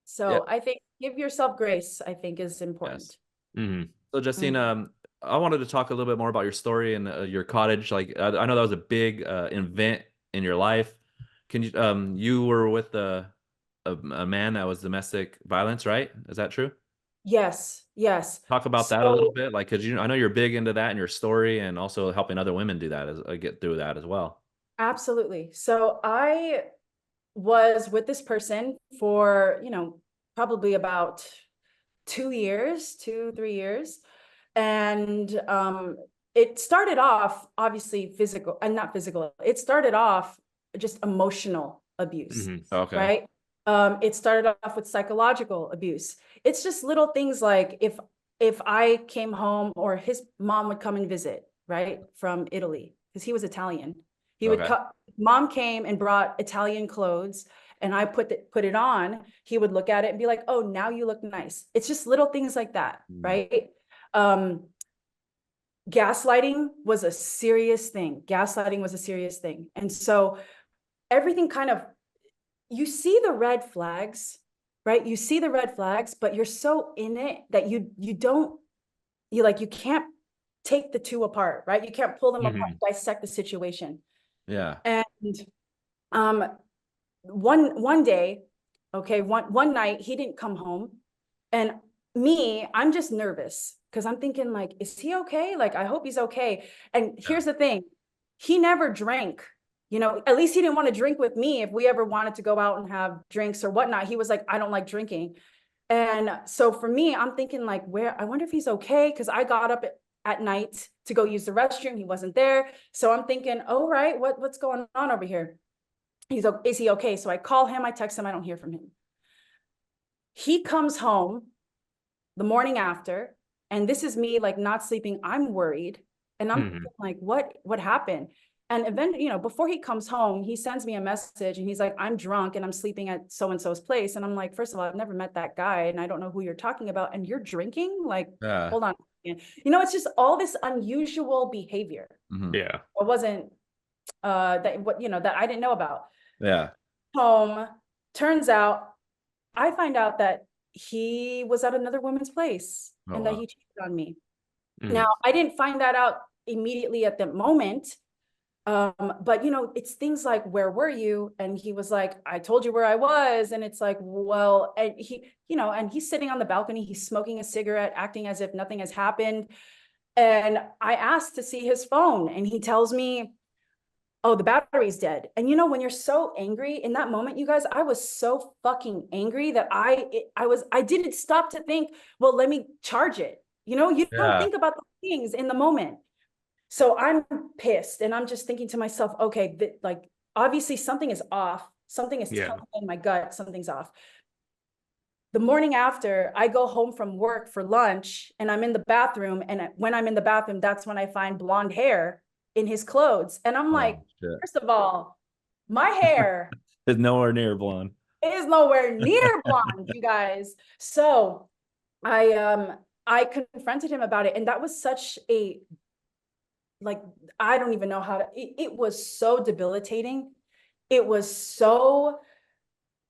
So I think give yourself grace, I think is Yes. important. Hmm. So Justine, Mhm. I wanted to talk a little bit more about your story and your cottage. Like I know that was a big event in your life. Can you were with a man that was domestic violence, right? Is that true? Yes, yes. Talk about that a little So bit, like, because I know you're big into that in your story, and also helping other women do that as get through that as well. absolutely. So I was with this person for, probably about 2 years, 2, 3 years. And it started off obviously physical and not physical. It started off just emotional abuse, Okay. right? It started off with psychological abuse. It's just little things like if I came home or his mom would come and visit, right, from Italy, because he was Italian. He would Okay. come, mom came and brought Italian clothes and I put it on, he would look at it and be like, "Oh, now you look nice." It's just little things like that, right? Um, gaslighting was a serious thing. Gaslighting was a serious thing. And so everything kind of, you see the red flags, right? You see the red flags, but you're so in it that you don't, you can't take the two apart, right? You can't pull them apart, dissect the situation. Yeah. And um one day, okay, one night he didn't come home, and I'm just nervous because I'm thinking like, is he okay? Like, I hope he's okay. And Yeah. here's the thing, he never drank. At least he didn't want to drink with me if we ever wanted to go out and have drinks or whatnot. He was like, I don't like drinking. And so for me, I'm thinking like, I wonder if he's okay, because I got up at night to go use the restroom. He wasn't there. So I'm thinking, oh, right, what's going on over here? Is he okay? So I call him, I text him, I don't hear from him. He comes home the morning after, and this is me like not sleeping. I'm worried. And I'm thinking, like, what happened? And eventually, before he comes home, he sends me a message and he's like, I'm drunk and I'm sleeping at so-and-so's place. And I'm like, first of all, I've never met that guy and I don't know who you're talking about. And you're drinking? Like, Yeah. hold on. It's just all this unusual behavior. Yeah. It wasn't that I didn't know about. Yeah. Home, turns out, I find out that he was at another woman's place Oh, and that wow. he cheated on me. Now, I didn't find that out immediately at the moment. But it's things like, where were you? And he was like, I told you where I was. And it's like, well, and and he's sitting on the balcony, he's smoking a cigarette, acting as if nothing has happened. And I asked to see his phone and he tells me, oh, the battery's dead. And when you're so angry in that moment, you guys, I was so fucking angry that I didn't stop to think, well, let me charge it. You don't Yeah. think about the things in the moment. So I'm pissed and I'm just thinking to myself, okay, like obviously something is off. Something is telling me in my gut, something's off. The morning after, I go home from work for lunch and I'm in the bathroom. And when I'm in the bathroom, that's when I find blonde hair in his clothes. And I'm like, Oh, shit. first of all, my hair It's nowhere near blonde. is nowhere near blonde, you guys. So I confronted him about it. And that was such a, like, I don't even know how to, it was so debilitating. It was so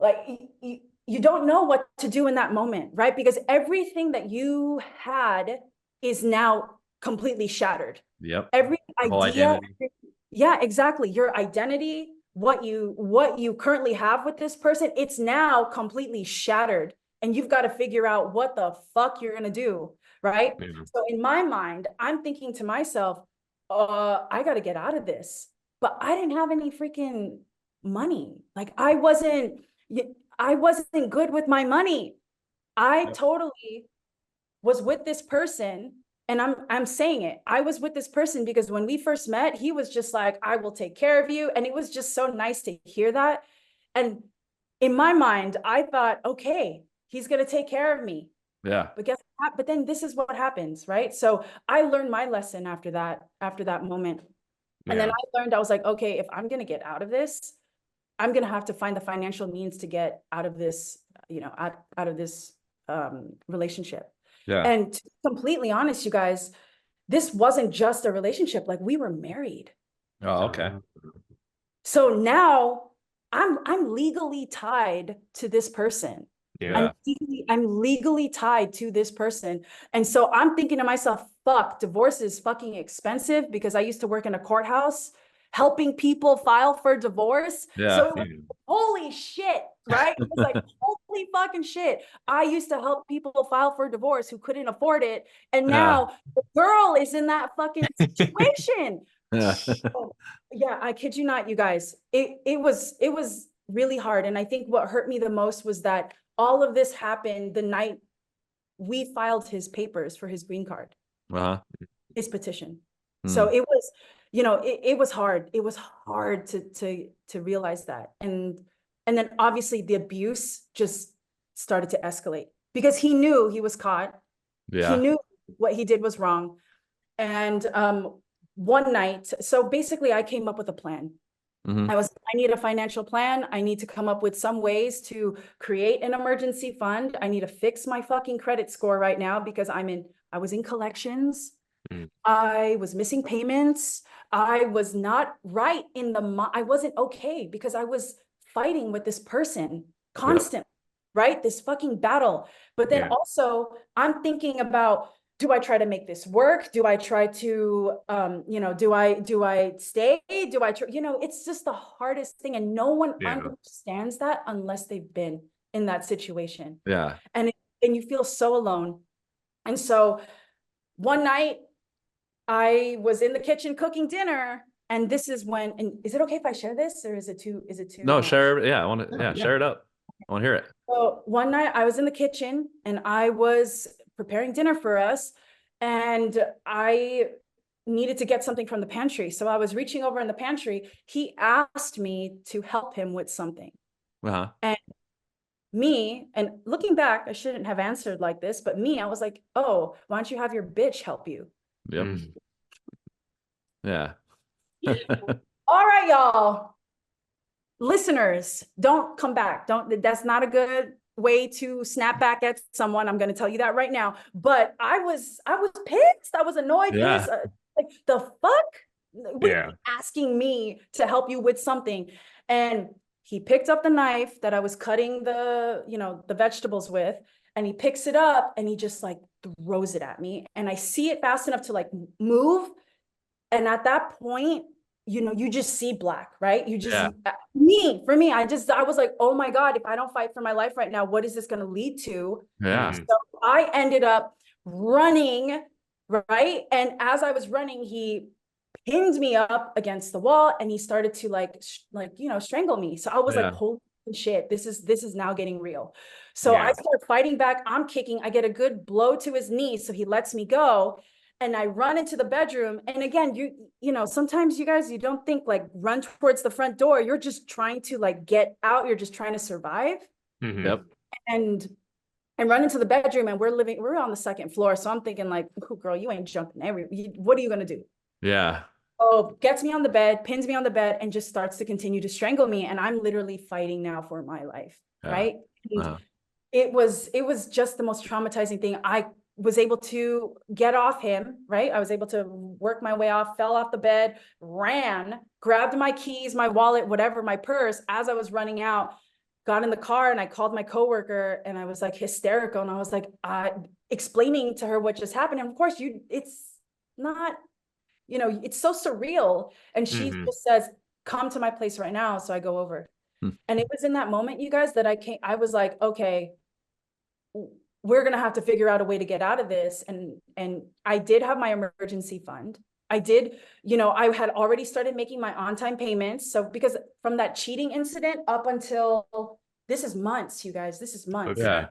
like, you don't know what to do in that moment, right? Because everything that you had is now completely shattered. Yep. Every The whole idea, identity. yeah, exactly. Your identity, what you currently have with this person, it's now completely shattered. And you've got to figure out what the fuck you're gonna do, right? So in my mind, I'm thinking to myself, I got to get out of this. But I didn't have any freaking money. Like I wasn't good with my money. I totally was with this person, and I'm saying it. I was with this person because when we first met, he was just like, I will take care of you. And it was just so nice to hear that. And in my mind, I thought, okay, he's going to take care of me. Yeah. But guess what? But then this is what happens, right? So I learned my lesson after that moment. And then I learned, I was like, okay, if I'm going to get out of this, I'm going to have to find the financial means to get out of this, out of this relationship. Yeah. And to be completely honest, you guys, this wasn't just a relationship. Like, we were married. Oh, okay. So now I'm legally tied to this person. Yeah. I'm legally tied to this person. And so I'm thinking to myself, fuck, divorce is fucking expensive, because I used to work in a courthouse. helping people file for divorce. Yeah. So it was, holy shit, right? It was like, holy fucking shit. I used to help people file for divorce who couldn't afford it. And now the girl is in that fucking situation. Yeah. Yeah, I kid you not, you guys. It was really hard. And I think what hurt me the most was that all of this happened the night we filed his papers for his green card, his petition. So it was, you know, it was hard. It was hard to realize that. And then obviously the abuse just started to escalate because he knew he was caught. Yeah. He knew what he did was wrong. And one night, so basically I came up with a plan. I need a financial plan. I need to come up with some ways to create an emergency fund. I need to fix my fucking credit score right now because I was in collections. I was missing payments. I was not right in I wasn't okay because I was fighting with this person constantly, right? This fucking battle. But then also I'm thinking about, do I try to make this work? Do I try to, you know, do I stay? Do I try, you know, it's just the hardest thing. And no one understands that unless they've been in that situation. Yeah. And you feel so alone. And so one night I was in the kitchen cooking dinner, and this is when, and is it okay if I share this, or is it too No, much? share. Yeah. I want to, share it up. I want to hear it. So one night I was in the kitchen and I was preparing dinner for us, and I needed to get something from the pantry. So I was reaching over in the pantry. He asked me to help him with something. And me, and looking back, I shouldn't have answered like this, but me, I was like, oh, why don't you have your bitch help you? Yep. Yeah. All right, y'all. Listeners, don't come back. That's not a good way to snap back at someone. I'm going to tell you that right now. But I was pissed. I was annoyed. Yeah. Pissed. Like, the fuck? Asking me to help you with something. And he picked up the knife that I was cutting the, you know, the vegetables with, and he picks it up and he just like throws it at me. And I see it fast enough to like move. And at that point, you know, you just see black, right? You just, for me, I was like, oh my God, if I don't fight for my life right now, what is this going to lead to? Yeah. So I ended up running, right? And as I was running, he pinned me up against the wall and he started to like, you know, strangle me. So I was like, holy shit, this is now getting real. So I start fighting back. I'm kicking. I get a good blow to his knee. So he lets me go. And I run into the bedroom. And again, you know, sometimes you guys, you don't think like run towards the front door. You're just trying to like get out. You're just trying to survive. Yep. And I run into the bedroom and we're on the second floor. So I'm thinking like, oh, girl, you ain't jumping what are you going to do? Yeah. Oh, gets me on the bed, pins me on the bed, and just starts to continue to strangle me. And I'm literally fighting now for my life. Right. It was just the most traumatizing thing. I was able to get off him, right? I was able to work my way off, fell off the bed, ran, grabbed my keys, my wallet, whatever, my purse. As I was running out, got in the car and I called my coworker and I was like hysterical. And I was like, explaining to her what just happened. And of course it's not, you know, it's so surreal. And she just says, come to my place right now. So I go over. And it was in that moment, you guys, that I was like, okay, we're going to have to figure out a way to get out of this. And I did have my emergency fund. I did, you know, I had already started making my on-time payments. So because from that cheating incident up until this is months, you guys, this is months. Yeah.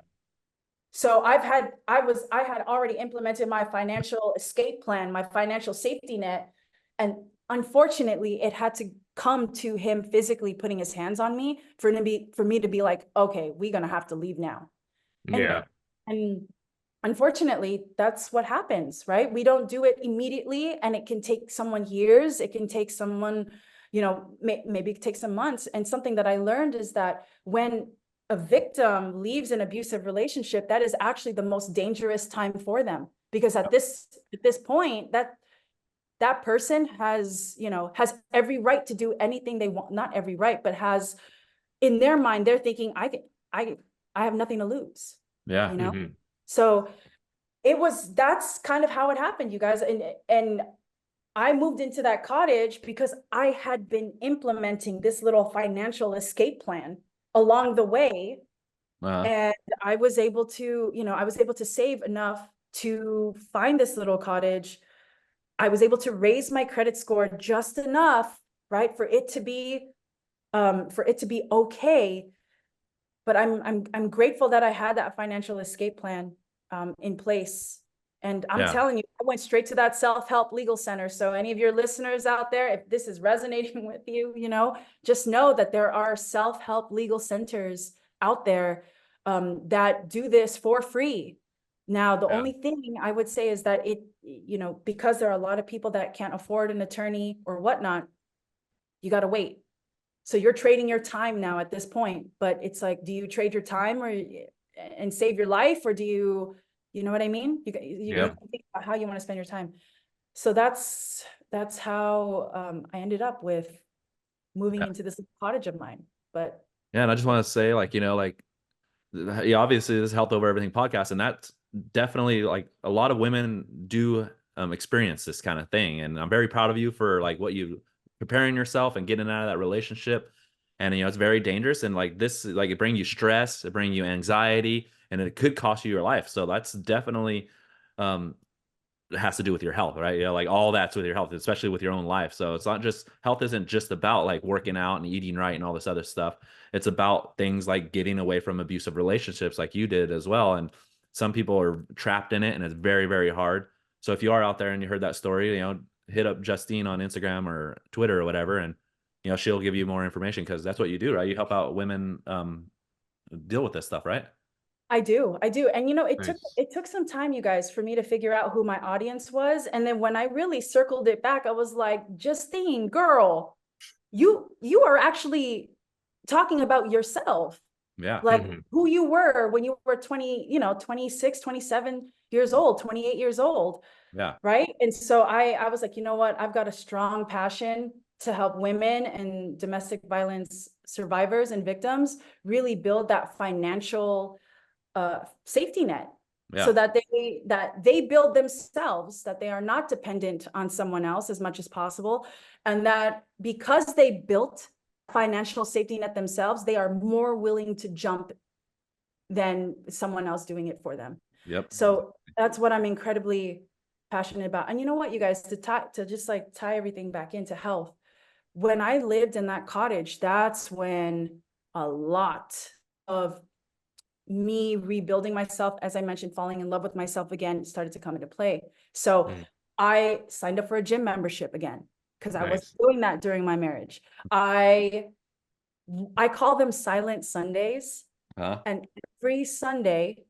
So I had already implemented my financial escape plan, my financial safety net. And unfortunately, it had to come to him physically putting his hands on me for me to be like, okay, we're going to have to leave now. And unfortunately, that's what happens, right? We don't do it immediately, and it can take someone years. It can take someone, you know, maybe it takes some months. And something that I learned is that when a victim leaves an abusive relationship, that is actually the most dangerous time for them, because at this point, that person has, you know, has every right to do anything they want. Not every right, but has in their mind, they're thinking, I have nothing to lose. Yeah. You know? So that's kind of how it happened, you guys. And I moved into that cottage because I had been implementing this little financial escape plan along the way. And I was able to, I was able to save enough to find this little cottage. I was able to raise my credit score just enough, right, for it to be okay. But I'm grateful that I had that financial escape plan in place. And I'm Yeah. telling you, I went straight to that self-help legal center. So any of your listeners out there, if this is resonating with you, just know that there are self-help legal centers out there that do this for free. Now, the Yeah. only thing I would say is that because there are a lot of people that can't afford an attorney or whatnot, you got to wait. So you're trading your time now at this point, but it's like, do you trade your time and save your life, or do you know what I mean? You Yeah. have to think about how you want to spend your time. So that's how I ended up with moving Yeah. into this cottage of mine. But Yeah. And I just want to say, like, yeah, obviously this is Health Over Everything podcast, and that's definitely like a lot of women do experience this kind of thing. And I'm very proud of you for like what you preparing yourself and getting out of that relationship. And it's very dangerous, and like this, like it brings you stress, it brings you anxiety, and it could cost you your life. So that's definitely um it has to do with your health, right? Like all that's with your health, especially with your own life. So it's not just health isn't just about like working out and eating right and all this other stuff. It's about things like getting away from abusive relationships like you did as well. And some people are trapped in it and it's very, very hard. So if you are out there and you heard that story, hit up Justine on Instagram or Twitter or whatever, and she'll give you more information because that's what you do, right? You help out women deal with this stuff, right? I do. And Nice. it took some time, you guys, for me to figure out who my audience was. And then when I really circled it back, I was like, Justine, girl, you are actually talking about yourself, Yeah. like Hmm. who you were when you were 20, 26, 27 years old, 28 years old, Yeah. right? And so I was like, you know what? I've got a strong passion to help women and domestic violence survivors and victims really build that financial safety net, so Yeah. that they build themselves, that they are not dependent on someone else as much as possible, and that because they built financial safety net themselves, they are more willing to jump than someone else doing it for them. Yep. So that's what I'm incredibly passionate about. And you know what, you guys, to just like tie everything back into health, when I lived in that cottage, that's when a lot of me rebuilding myself, as I mentioned, falling in love with myself again, started to come into play. So Mm. I signed up for a gym membership again because I wasn't Nice. doing that during my marriage. I call them silent Sundays. Huh? And every Sunday,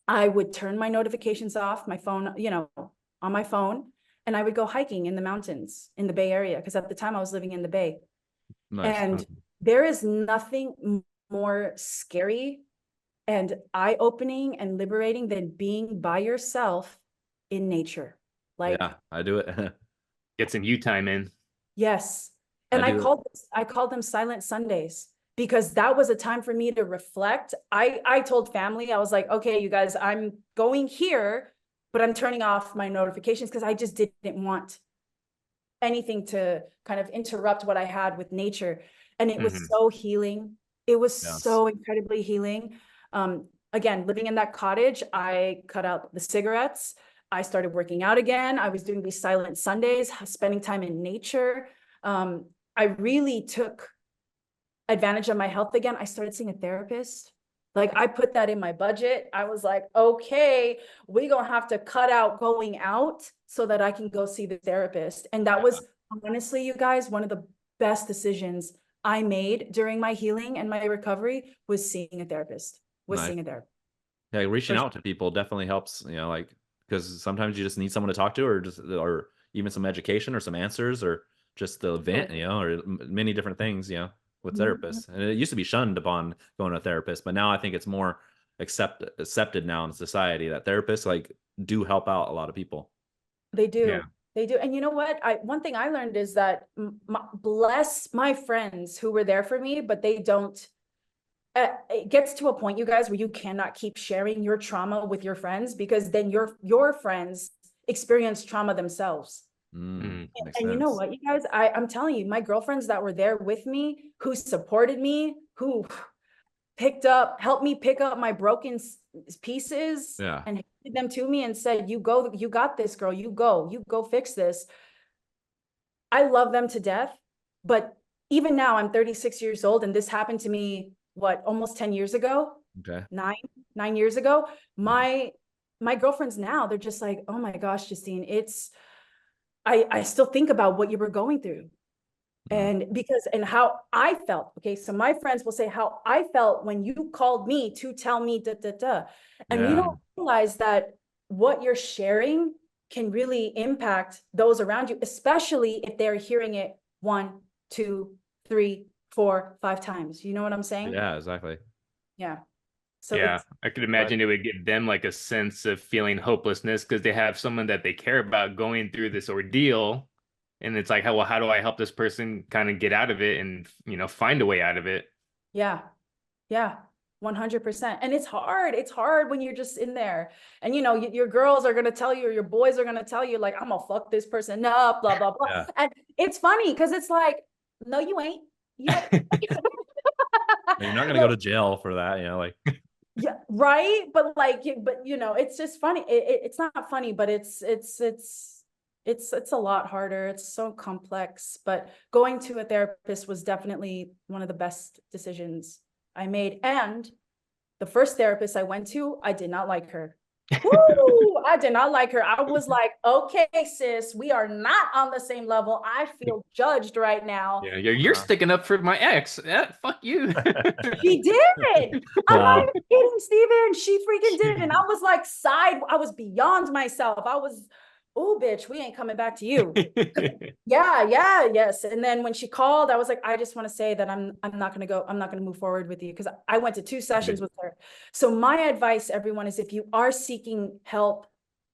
I would turn my notifications off, my phone, on my phone, and I would go hiking in the mountains in the Bay Area because at the time I was living in the Bay. Nice. And there is nothing more scary and eye-opening and liberating than being by yourself in nature. Like, Yeah, I do it. Get some you time in. yes. I And do it. I called them silent Sundays because that was a time for me to reflect. I told family, I was like, okay, you guys, I'm going here, but I'm turning off my notifications because I just didn't want anything to kind of interrupt what I had with nature. And it was Hmm. so healing. It was Yes. so incredibly healing. Again, living in that cottage, I cut out the cigarettes. I started working out again. I was doing these silent Sundays, spending time in nature. Um, I really took advantage of my health again. I started seeing a therapist. Like I put that in my budget. I was like, okay, we're gonna have to cut out going out so that I can go see the therapist. And that Yeah. was honestly, you guys, one of the best decisions I made during my healing and my recovery was seeing a therapist. Was Nice. seeing a therapist. Yeah, reaching For sure. out to people definitely helps, like because sometimes you just need someone to talk to or even some education or some answers or just the vent, or many different things, with Mhm. therapists. And it used to be shunned upon going to a therapist, but now I think it's more accepted now in society that therapists like do help out a lot of people. They Yeah. do. They do. And you know what? One thing I learned is that bless my friends who were there for me, but they don't. It gets to a point, you guys, where you cannot keep sharing your trauma with your friends because then your friends experience trauma themselves. That makes And you know sense. what, you guys, I'm telling you, my girlfriends that were there with me, who supported me, who helped me pick up my broken pieces Yeah. and handed them to me and said, you go, you got this, girl, you go fix this. I love them to death. But even now, I'm 36 years old, and this happened to me, what, almost 10 years ago? Okay. Nine years ago. My girlfriends now, they're just like, oh my gosh, Justine, I still think about what you were going through. Mm. And how I felt. Okay. So my friends will say how I felt when you called me to tell me da, da, da. And you Yeah. don't realize that what you're sharing can really impact those around you, especially if they're hearing it 1, 2, 3, 4, 5 times. You know what I'm saying? Yeah, exactly. Yeah. So Yeah, it's, I could But imagine it would give them like a sense of feeling hopelessness because they have someone that they care about going through this ordeal. And it's like, how do I help this person kind of get out of it and, find a way out of it? yeah. Yeah. 100%. And it's hard. It's hard when you're just in there. And your girls are going to tell you, or your boys are going to tell you, like, I'm gonna fuck this person up, blah, blah, blah. yeah, And it's funny because it's like, no, you ain't. You don't. you're not gonna go Like, to jail for that, like yeah, right. But like, it's just funny. It's not funny, but it's a lot harder. It's so complex. But going to a therapist was definitely one of the best decisions I made. And the first therapist I went to, I did not like her. Woo! I did not like her. I was like, okay, sis, we are not on the same level. I feel judged right now. Yeah, you're sticking up for my ex. Fuck you. She did. I'm not wow. even kidding, Steven. She freaking did. And I was like, I was beyond myself. I was, oh, bitch, we ain't coming back to you. Yes. And then when she called, I was like, I just want to say that I'm not going to go. I'm not going to move forward with you because I went to 2 sessions with her. So my advice, everyone, is if you are seeking help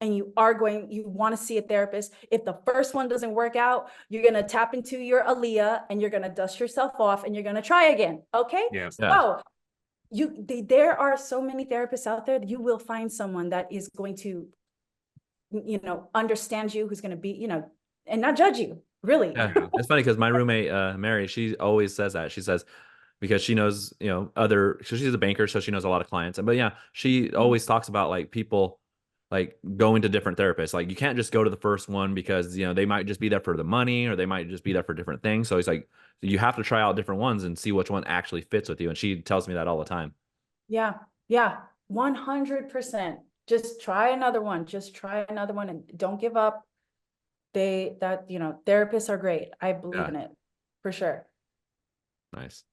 and you want to see a therapist, if the first one doesn't work out, you're going to tap into your Aaliyah and you're going to dust yourself off and you're going to try again. Okay. Yeah. Yeah. So there are so many therapists out there that you will find someone that is going to, understand you, who's going to be, and not judge you, really. Yeah, it's funny because my roommate Mary, she always says that. She says because she knows, so she's a banker, so she knows a lot of clients. But yeah, she always talks about like people like going to different therapists. Like you can't just go to the first one because they might just be there for the money or they might just be there for different things. So he's like, you have to try out different ones and see which one actually fits with you. And she tells me that all the time. Yeah. 100%. Just try another one. Just try another one and don't give up. Therapists are great. I believe Yeah, in it for sure. nice.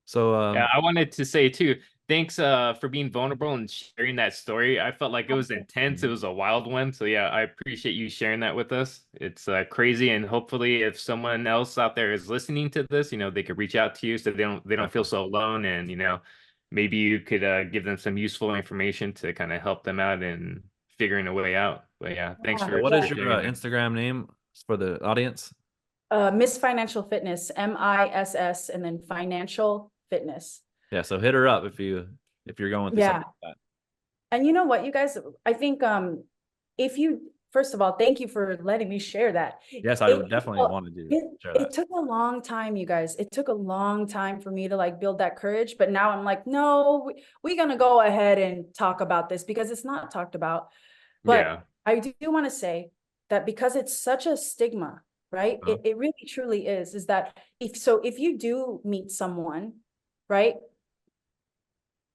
So Yeah, I wanted to say too, thanks for being vulnerable and sharing that story. I felt like it was intense. It was a wild one. So yeah, I appreciate you sharing that with us. It's crazy, and hopefully if someone else out there is listening to this, they could reach out to you so they don't feel definitely. so alone, and maybe you could give them some useful information to kind of help them out in figuring a way out. But yeah, thanks Yeah. So what for is your sharing that. Instagram name for the audience? Miss Financial Fitness, MISS, and then Financial Fitness. Yeah, so hit her up if you're going through Yeah. something like that. And you know what, you guys, I think if you first of all, thank you for letting me share that. Yes, I It definitely wanted to share it that. took a long time, you guys. It took a long time for me to like build that courage, but now I'm like, no, we're gonna go ahead and talk about this because it's not talked about. But Yeah. I do want to say that because it's such a stigma, right? Uh-huh. It really truly is that if you do meet someone, right?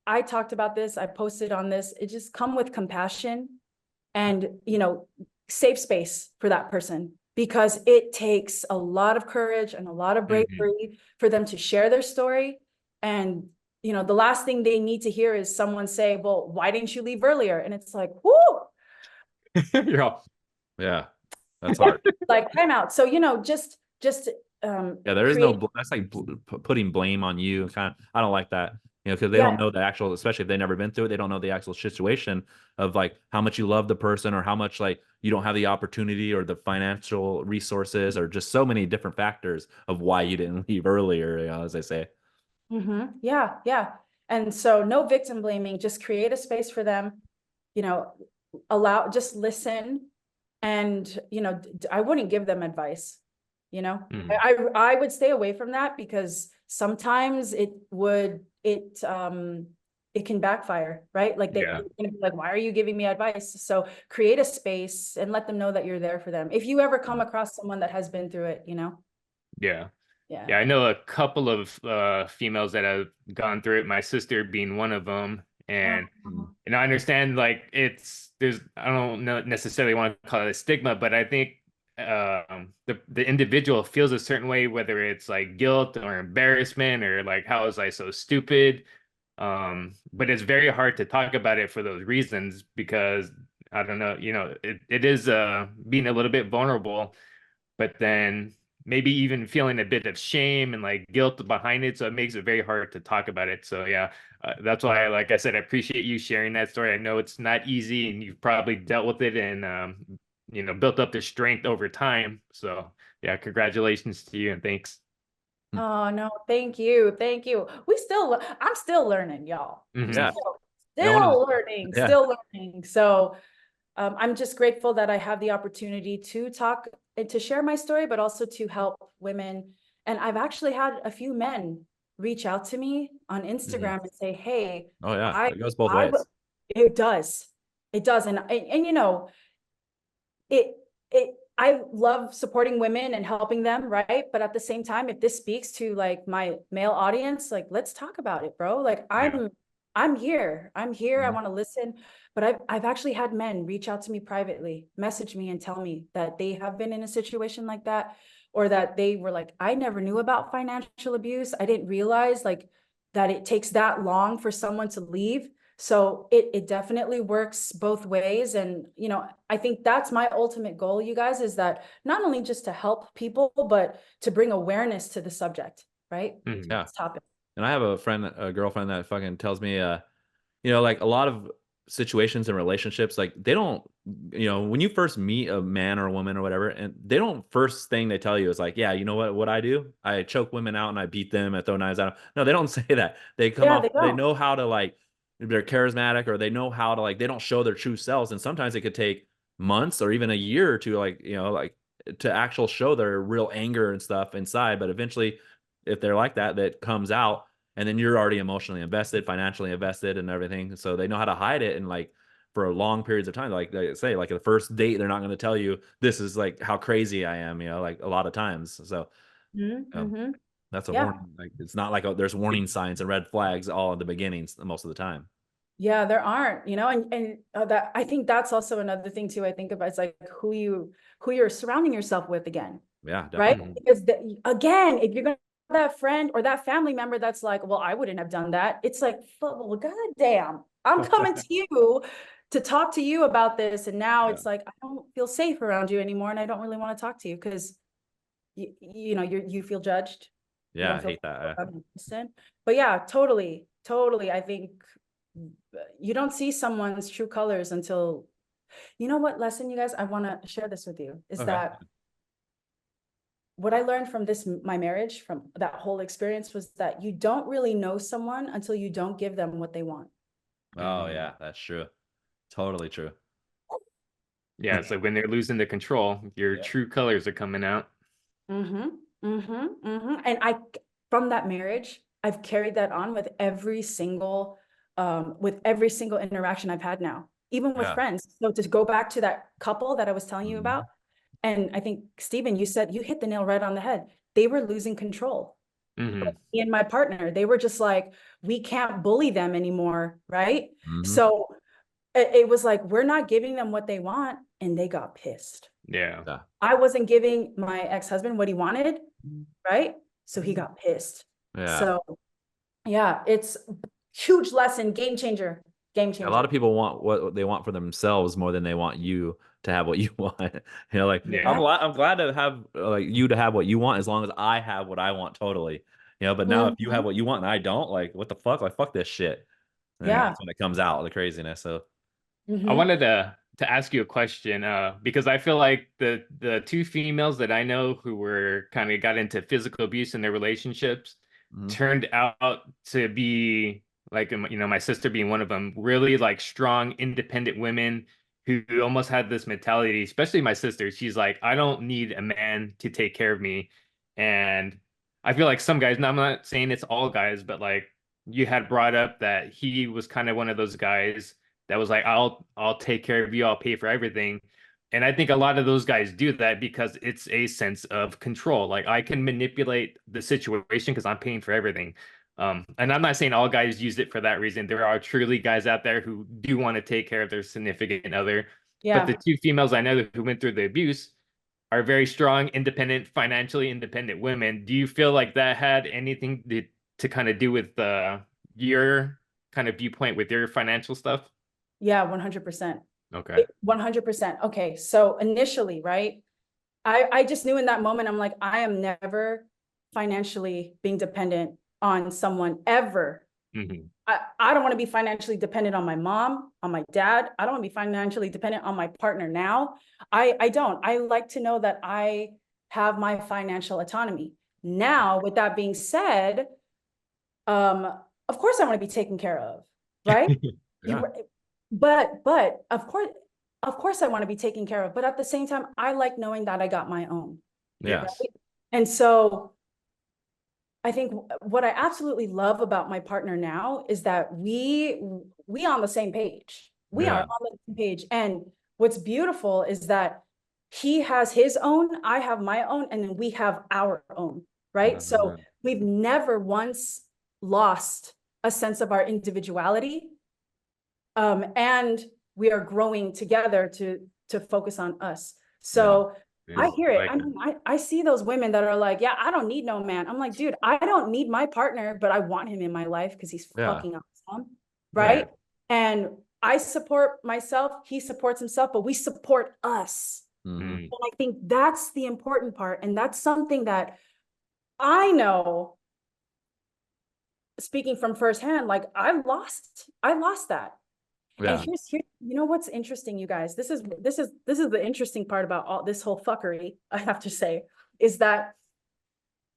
I talked about this, I posted on this, it just come with compassion and, safe space for that person because it takes a lot of courage and a lot of Mhm. bravery for them to share their story. And, the last thing they need to hear is someone say, well, why didn't you leave earlier? And it's like, whoo, You're all, Yeah, that's hard. like time out. So, just Yeah, there is no, create, that's like putting blame on you. Kind of, I don't like that, because they don't yeah. know the actual, especially if they've never been through it, they don't know the actual situation of like how much you love the person or how much like you don't have the opportunity or the financial resources or just so many different factors of why you didn't leave earlier, as they say. Yeah. And so no victim blaming, just create a space for them, you know, just listen And, I wouldn't give them advice, Mhm. I would stay away from that because sometimes it can backfire, right? Like they're Yeah. gonna be like, why are you giving me advice? So create a space and let them know that you're there for them. If you ever come across someone that has been through it, Yeah. yeah. Yeah, I know a couple of females that have gone through it, my sister being one of them. Oh, And I understand like there's I don't know necessarily want to call it a stigma, but I think the individual feels a certain way, whether it's like guilt or embarrassment or like how was I so stupid. But it's very hard to talk about it for those reasons because I don't know, it is being a little bit vulnerable, but then maybe even feeling a bit of shame and like guilt behind it. So it makes it very hard to talk about it. So yeah, that's why, like I said, I appreciate you sharing that story. I know it's not easy and you've probably dealt with it and, built up the strength over time. So yeah, congratulations to you and thanks. oh no, thank you. Thank you. I'm still learning, y'all. I'm Hmm. Yeah. still, Yeah. I wanted still learning, yeah. still learning. So I'm just grateful that I have the opportunity to talk and to share my story, but also to help women. And I've actually had a few men reach out to me on Mhm. Instagram and say, "Hey, Oh yeah. I, It goes both I, ways. it does, it does," and it I love supporting women and helping them, right? But at the same time, if this speaks to like my male audience, like let's talk about it, bro. Like Yeah. I'm here. I'm here. I Mhm. want to listen. But I've actually had men reach out to me privately, message me and tell me that they have been in a situation like that, or that they were like, I never knew about financial abuse. I didn't realize like that it takes that long for someone to leave. So it definitely works both ways. And, I think that's my ultimate goal, you guys, is that not only just to help people, but to bring awareness to the subject, right? Hmm. Yeah. This topic. And I have a girlfriend that fucking tells me, like a lot of situations and relationships, like they don't, when you first meet a man or a woman or whatever, and they don't first thing they tell you is like, yeah, you know what I do? I choke women out and I beat them, I throw knives at them. No, they don't say that. They come Yeah, off, they they don't. know how to like, they're charismatic or they know how to like, they don't show their true selves. And sometimes it could take months or even a year to like, like to actual show their real anger and stuff inside. But eventually, if they're like that, that comes out and then you're already emotionally invested, financially invested, and everything. So they know how to hide it and like for long periods of time. Like they say, like the first date, they're not going to tell you this is like how crazy I am. Like a lot of times. So um, Mm-hmm. that's a Yeah. warning. Like it's not like there's warning signs and red flags all in the beginnings most of the time. Yeah, there aren't, and that I think that's also another thing too. I think about it's like who you're surrounding yourself with again, Yeah, right? definitely. Because again, if you're gonna have that friend or that family member that's like, well, I wouldn't have done that. It's like, well, goddamn, I'm coming to you to talk to you about this, and now Yeah, it's like I don't feel safe around you anymore, and I don't really want to talk to you because you feel judged. You yeah, don't I feel hate that. listen. But yeah, totally, totally. I think you don't see someone's true colors until what lesson, you guys, I want to share this with you is Okay. that what I learned from my marriage, from that whole experience, was that you don't really know someone until you don't give them what they want. Oh yeah, that's true. Totally true. Yeah, it's like when they're losing the control, your Yeah. true colors are coming out. Mm-hmm. Mm-hmm. Mm-hmm. And from that marriage, I've carried that on with every single interaction I've had now, even with Yeah. friends. So to go back to that couple that I was telling you about, Mhm. and I think Stephen, you hit the nail right on the head. They were losing control. Hmm. Me and my partner, they were just like, we can't bully them anymore, right? Mhm. So it was like, we're not giving them what they want, and they got pissed. Yeah. Yeah. I wasn't giving my ex-husband what he wanted, right? So he got pissed. Yeah. So yeah, it's huge lesson, game A lot changer. of people want what they want for themselves more than they want you to have what you want. Like Yeah. I'm glad to have like you to have what you want as long as I have what I want totally. But now if you have Mhm. what you want and I don't, like what the fuck? Like fuck this shit. And Yeah. that's when it comes out, the craziness. So I Hmm. wanted to ask you a question, because I feel like the two females that I know who were kind of got into physical abuse in their relationships mhm. turned out to be like, my sister being one of them, really like strong, independent women who almost had this mentality, especially my sister. She's like, I don't need a man to take care of me. And I feel like some guys, and I'm not saying it's all guys, but like you had brought up that he was kind of one of those guys that was like, I'll take care of you, I'll pay for everything. And I think a lot of those guys do that because it's a sense of control. Like I can manipulate the situation because I'm paying for everything. And I'm not saying all guys use it for that reason. There are truly guys out there who do want to take care of their significant other. But the Yeah. two females I know who went through the abuse are very strong, independent, financially independent women. Do you feel like that had anything to kind of do with your kind of viewpoint with your financial stuff? Yeah, 100%. Okay. 100%. Okay. So initially, right, I just knew in that moment, I'm like, I am never financially being dependent on someone ever. Mm-hmm. I don't want to be financially dependent on my mom, on my dad. I don't want to be financially dependent on my partner now. I don't. I like to know that I have my financial autonomy. Now, with that being said, of course I want to be taken care of, right? Yeah. But of course I want to be taken care of. But at the same time, I like knowing that I got my own. Yeah. Right? And so I think what I absolutely love about my partner now is that we on the same page. We are Yeah. on the same page. And what's beautiful is that he has his own, I have my own, and then we have our own, right? So we've never once lost a sense of our individuality. And we are growing together to focus on us. So Yeah. I hear it. Like, I mean, I see those women that are like, yeah, I don't need no man. I'm like, dude, I don't need my partner, but I want him in my life because he's Yeah. fucking awesome. Yeah. Right. And I support myself, he supports himself, but we support us. Mhm. And I think that's the important part. And that's something that I know, speaking from firsthand, like I lost that. And Yeah. here's you know what's interesting, you guys. This is the interesting part about all this whole fuckery, I have to say, is that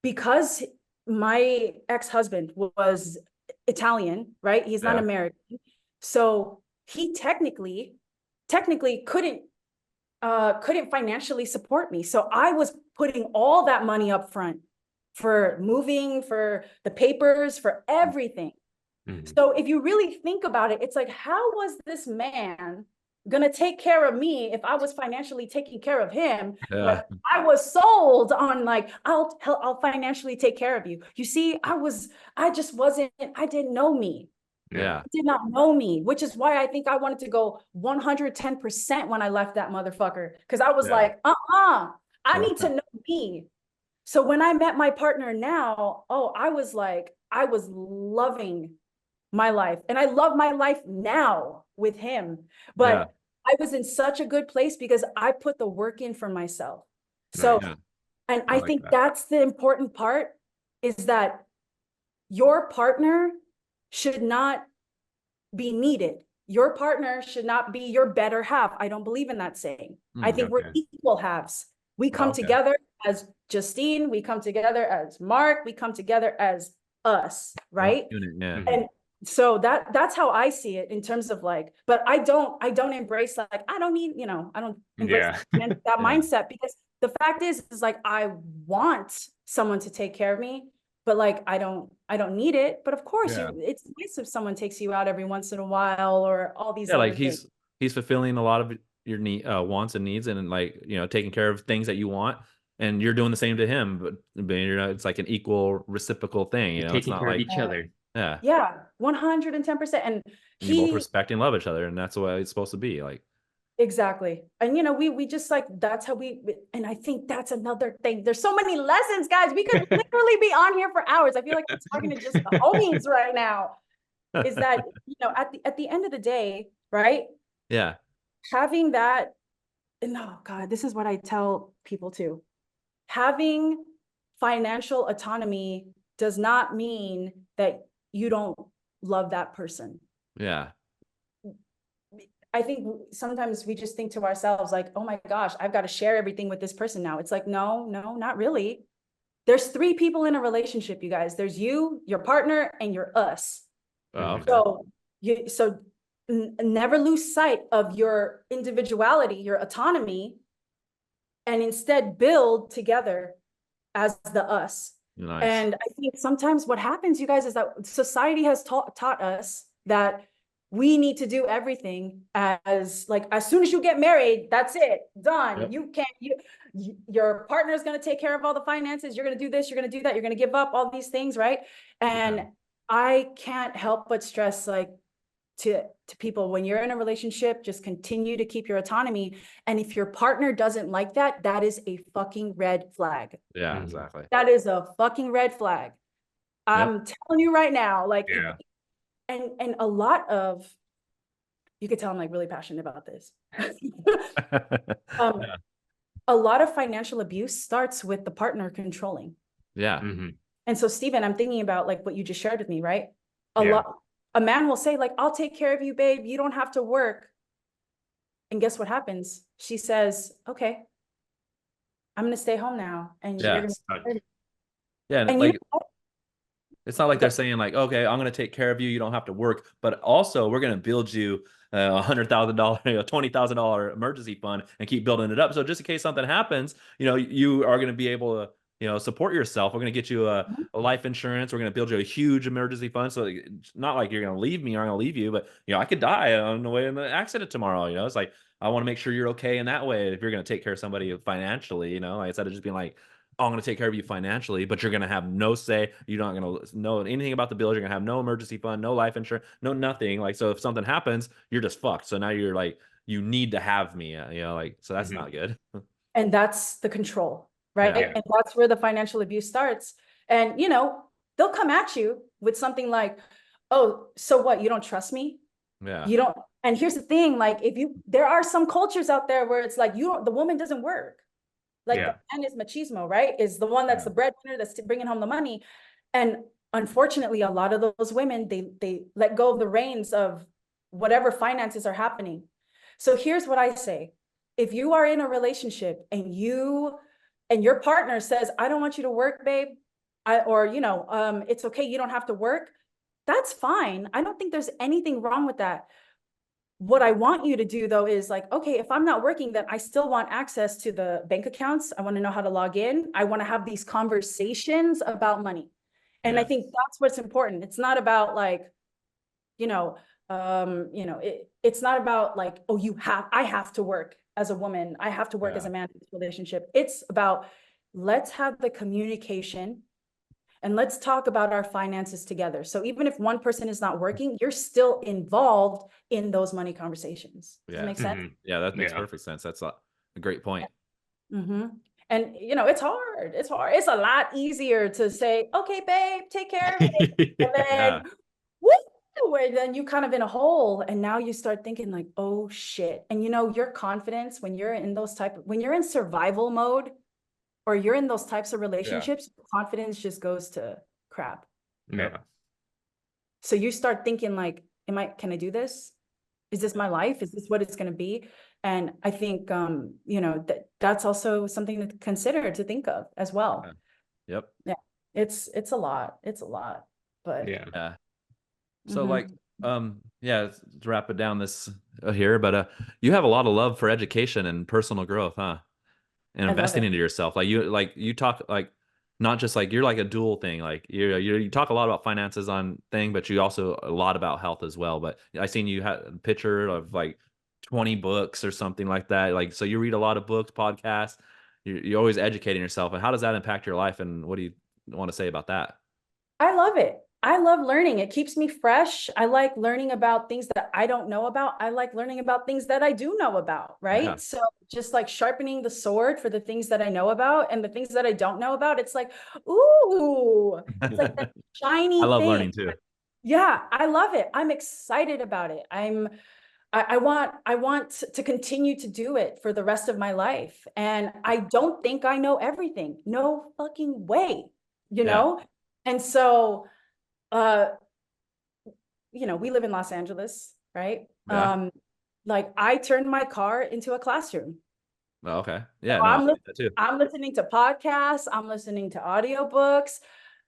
because my ex-husband was Italian, right? He's not Yeah. American. So he technically couldn't financially support me. So I was putting all that money up front for moving, for the papers, for everything. mm-hmm. So if you really think about it, it's like, how was this man gonna take care of me if I was financially taking care of him? Yeah. But I was sold on like, I'll financially take care of you. You see, I didn't know me. Yeah. I did not know me, which is why I think I wanted to go 110% when I left that motherfucker. Because I was like, I need to know me. So when I met my partner now, I was loving my life. And I love my life now with him. But I was in such a good place because I put the work in for myself. So, Nice. and I I like think that. that's the important part, is that your partner should not be needed. Your partner should not be your better half. I don't believe in that saying. I think we're equal halves. We come together as Justine, we come together as Mark, we come together as us, right? Yeah. And so that's how I see it in terms of like, but I don't embrace like, I don't need, I don't embrace that mindset, because the fact is like, I want someone to take care of me, but like, I don't need it. But of course it's nice if someone takes you out every once in a while, or all these other like things. he's fulfilling a lot of your wants and needs, and like, taking care of things that you want, and you're doing the same to him, but it's like an equal reciprocal thing. You're It's taking not care of like, each other. Yeah, 110%. And you both respect and love each other, and that's the way it's supposed to be. Like, exactly. And we just like, that's how and I think that's another thing. There's so many lessons, guys. We could literally be on here for hours. I feel like we're talking to just the homies right now. Is that, at the end of the day, right? Yeah. Having that, no, God, this is what I tell people too. Having financial autonomy does not mean that you don't love that person. Yeah. I think sometimes we just think to ourselves like, oh my gosh, I've got to share everything with this person now. It's like, no, not really. There's 3 people in a relationship, you guys. There's you, your partner, and you're us. Oh, okay. So never lose sight of your individuality, your autonomy, and instead build together as the us. Nice. And I think sometimes what happens, you guys, is that society has taught us that we need to do everything as soon as you get married, that's it, done. Yep. You can't, your partner is going to take care of all the finances. You're going to do this, you're going to do that, you're going to give up all these things, right? And I can't help but stress, like, to people, when you're in a relationship, just continue to keep your autonomy. And if your partner doesn't like that, that is a fucking red flag. Yeah, exactly. That is a fucking red flag. I'm telling you right now, like, and a lot of, you could tell I'm like really passionate about this. A lot of financial abuse starts with the partner controlling. Yeah. And so, Stephen, I'm thinking about like what you just shared with me, right? A man will say, like, I'll take care of you, babe. You don't have to work. And guess what happens? She says, okay, I'm going to stay home now. And you're going to. Yeah. And like, it's not like they're saying like, okay, I'm going to take care of you. You don't have to work, but also we're going to build you $100,000, $20,000 emergency fund and keep building it up. So just in case something happens, you are going to be able to, support yourself. We're going to get you a life insurance. We're going to build you a huge emergency fund. So it's not like you're going to leave me or I'm going to leave you, but I could die on the way in the accident tomorrow. It's like, I want to make sure you're okay in that way. If you're going to take care of somebody financially, like, instead of just being like, oh, I'm going to take care of you financially, but you're going to have no say. You're not going to know anything about the bills. You're going to have no emergency fund, no life insurance, no nothing. Like, so if something happens, you're just fucked. So now you're like, you need to have me, like, so that's not good. And that's the control, right? And that's where the financial abuse starts. And, they'll come at you with something like, oh, so what? You don't trust me? Yeah. You don't. And here's the thing, like, there are some cultures out there where it's like, the woman doesn't work. Like the man is machismo, right? Is the one that's the breadwinner, that's bringing home the money. And unfortunately, a lot of those women, they let go of the reins of whatever finances are happening. So here's what I say. If you are in a relationship and your partner says, I don't want you to work, babe, it's okay, you don't have to work, that's fine. I don't think there's anything wrong with that. What I want you to do, though, is like, okay, if I'm not working, then I still want access to the bank accounts. I want to know how to log in. I want to have these conversations about money. And I think that's what's important. It's not about like, it's not about like, oh, I have to work as a woman. I have to work as a man in this relationship. It's about, let's have the communication and let's talk about our finances together. So even if one person is not working, you're still involved in those money conversations. Does that make sense? Yeah, that makes perfect sense. That's a great point. And it's hard. It's hard. It's a lot easier to say, okay, babe, take care of it. And then, and then you kind of in a hole. And now you start thinking like, oh shit. And your confidence when you're in survival mode, or you're in those types of relationships, confidence just goes to crap. So you start thinking like, can I do this? Is this my life? Is this what it's going to be? And I think, that's also something to consider, to think of as well. Yeah. It's a lot. It's a lot, but So like, to wrap it down this here, but you have a lot of love for education and personal growth, huh? And investing into yourself. Like you talk like, not just like, you're like a dual thing. Like you talk a lot about finances on thing, but you also a lot about health as well. But I seen you had a picture of like 20 books or something like that. Like, so you read a lot of books, podcasts, you're always educating yourself. And how does that impact your life? And what do you want to say about that? I love it. I love learning. It keeps me fresh. I like learning about things that I don't know about. I like learning about things that I do know about, right? So just like sharpening the sword for the things that I know about, and the things that I don't know about. It's like, ooh, it's like that shiny I love thing. learning too. Yeah, I love it. I'm excited about it. I want to continue to do it for the rest of my life. And I don't think I know everything. No fucking way, And so, we live in Los Angeles, right? Like I turned my car into a classroom. Oh, okay. Yeah, So no, I'm listening to podcasts. I'm listening to audiobooks.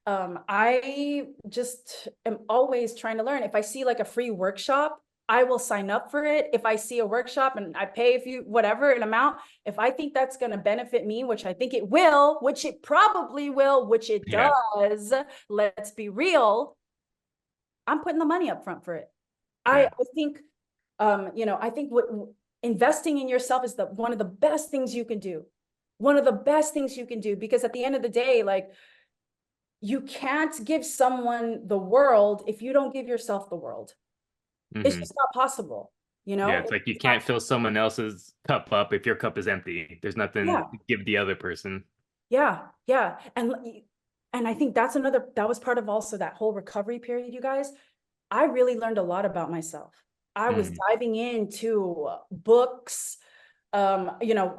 I just am always trying to learn. If I see like a free workshop, I will sign up for it. If I see a workshop and I pay whatever an amount, if I think that's going to benefit me, which I think it will, which it probably will, which it Yeah. does, let's be real, I'm putting the money up front for it. Yeah. I think, I think what investing in yourself is one of the best things you can do. One of the best things you can do, because at the end of the day, like, you can't give someone the world if you don't give yourself the world. It's Hmm. just not possible, Yeah, it's like you It's not, can't fill someone else's cup up if your cup is empty. There's nothing yeah, to give the other person. yeah, yeah. And I think that was part of also that whole recovery period, you guys. I really learned a lot about myself. I was Mhm. diving into books, um, you know,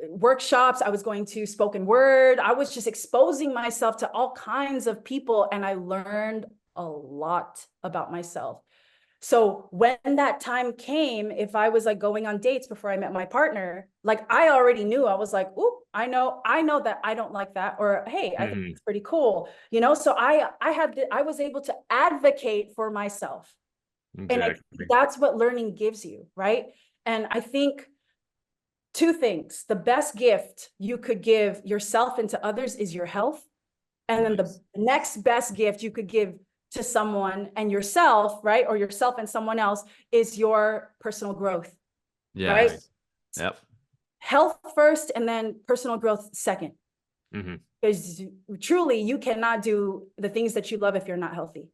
workshops. I was going to spoken word. I was just exposing myself to all kinds of people, and I learned a lot about myself. So when that time came, if I was like going on dates before I met my partner, like I already knew. I was like, "Ooh, I know that I don't like that," or "Hey, I think Mhm. it's pretty cool," So I was able to advocate for myself, and I think Exactly. that's what learning gives you, right? And I think two things: the best gift you could give yourself and to others is your health, and then the Nice. next best gift you could give to someone and yourself, right? Or yourself and someone else is your personal growth, right? Yes. Yep. Health first and then personal growth second. Hmm. Because truly you cannot do the things that you love if you're not healthy.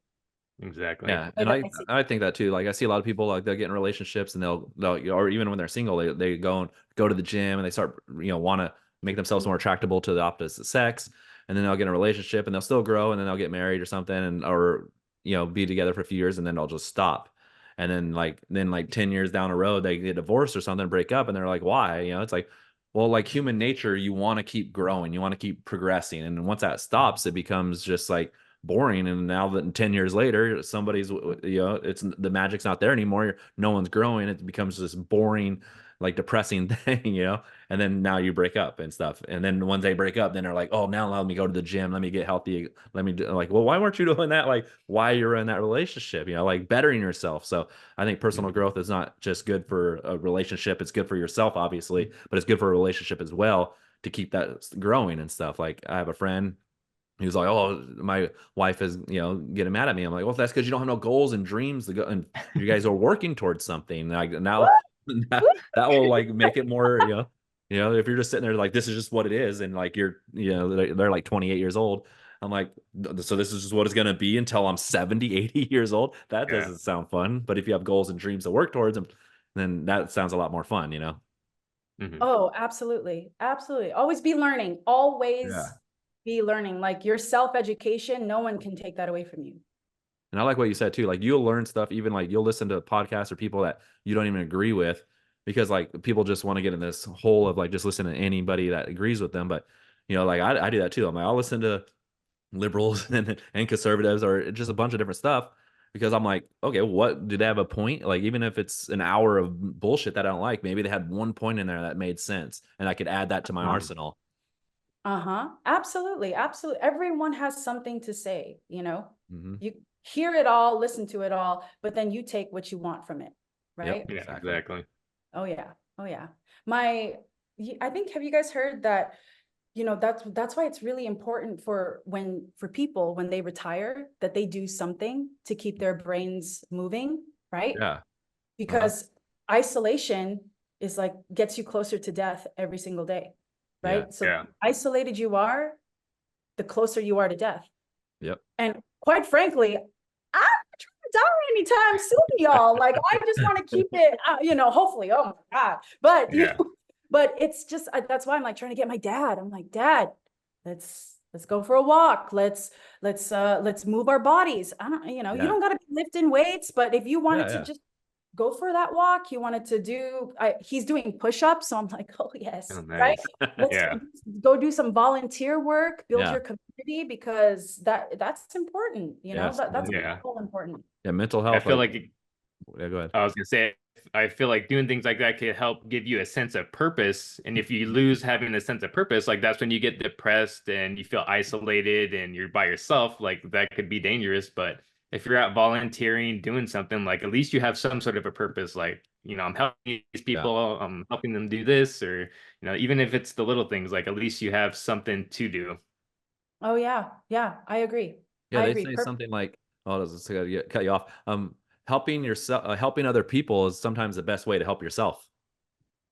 Exactly. Yeah, Way and that I I see. I think that too. Like I see a lot of people like they'll get in relationships and they'll or even when they're single they go to the gym and they start want to make themselves more attractable to the opposite sex, and then they'll get in a relationship and they'll still grow and then they'll get married or something and or be together for a few years and then they'll just stop, and then 10 years down the road they get divorced or something, break up, and they're like, why? It's like, well, like human nature, you want to keep growing, you want to keep progressing, and once that stops, it becomes just like boring. And now that 10 years later somebody's it's the magic's not there anymore, no one's growing, it becomes this boring, like depressing thing, and then now you break up and stuff, and then when they break up then they're like, oh, now let me go to the gym, let me get healthy, let me do, like, well, why weren't you doing that, like why you're in that relationship, like bettering yourself. So I think personal Hmm. growth is not just good for a relationship, it's good for yourself obviously, but it's good for a relationship as well, to keep that growing and stuff. Like I have a friend. He was like, "Oh, my wife is, getting mad at me." I'm like, "Well, that's because you don't have no goals and dreams to go, and you guys are working towards something. Like now, that will like make it more, if you're just sitting there like this is just what it is, and like you're, they're like 28 years old. I'm like, so this is just what it's gonna be until I'm 70, 80 years old. That Yeah. doesn't sound fun. But if you have goals and dreams to work towards them, then that sounds a lot more fun. Hmm. Oh, absolutely. Absolutely. Always be learning. Yeah. Always be learning. Like your self-education, no one can take that away from you. And I like what you said too. Like you'll learn stuff, even like you'll listen to podcasts or people that you don't even agree with, because like people just want to get in this hole of like just listening to anybody that agrees with them. But like I do that too. I'm like, I'll listen to liberals and conservatives or just a bunch of different stuff, because I'm like, okay, what do they have a point? Like even if it's an hour of bullshit that I don't like, maybe they had one point in there that made sense and I could add that to my Hmm. arsenal. Uh-huh. Absolutely. Absolutely. Everyone has something to say. Hmm. You hear it all, listen to it all, but then you take what you want from it, Yep, right? Yeah, exactly. exactly. Oh yeah. Oh yeah. I think, have you guys heard that, that's why it's really important for people when they retire that they do something to keep their brains moving, right? Yeah. Uh-huh. Because isolation is like gets you closer to death every single day, Yeah. right? So Yeah. isolated you are, the closer you are to death. Yep. And quite frankly, I'm not trying to die anytime soon, y'all. Like I just want to keep it, hopefully. Oh my God. But Yeah. but it's just that's why I'm like trying to get my dad. I'm like, Dad, let's go for a walk. Let's move our bodies. I don't, you Yeah. don't gotta be lifting weights, but if you wanted Yeah. to Yeah. just go for that walk, he wanted to he's doing push-ups. So I'm like, oh Oh, yes, right? nice. Let's Yeah. go do some volunteer work, build Yeah. your community, because that's important, Yes. that's Yeah. all important. Yeah. Mental I health, feel like, like yeah, go ahead. I was gonna say, I feel like doing things like that could help give you a sense of purpose. And if you lose having a sense of purpose, like that's when you get depressed and you feel isolated and you're by yourself. Like that could be dangerous. But if you're out volunteering, doing something, like at least you have some sort of a purpose. Like, I'm helping these Yeah. people, I'm helping them do this, or even if it's the little things, like at least you have something to do. Oh yeah, yeah, I agree. Yeah, I they agree. say something like, "Oh, does this cut you off?" Helping yourself, helping other people is sometimes the best way to help yourself.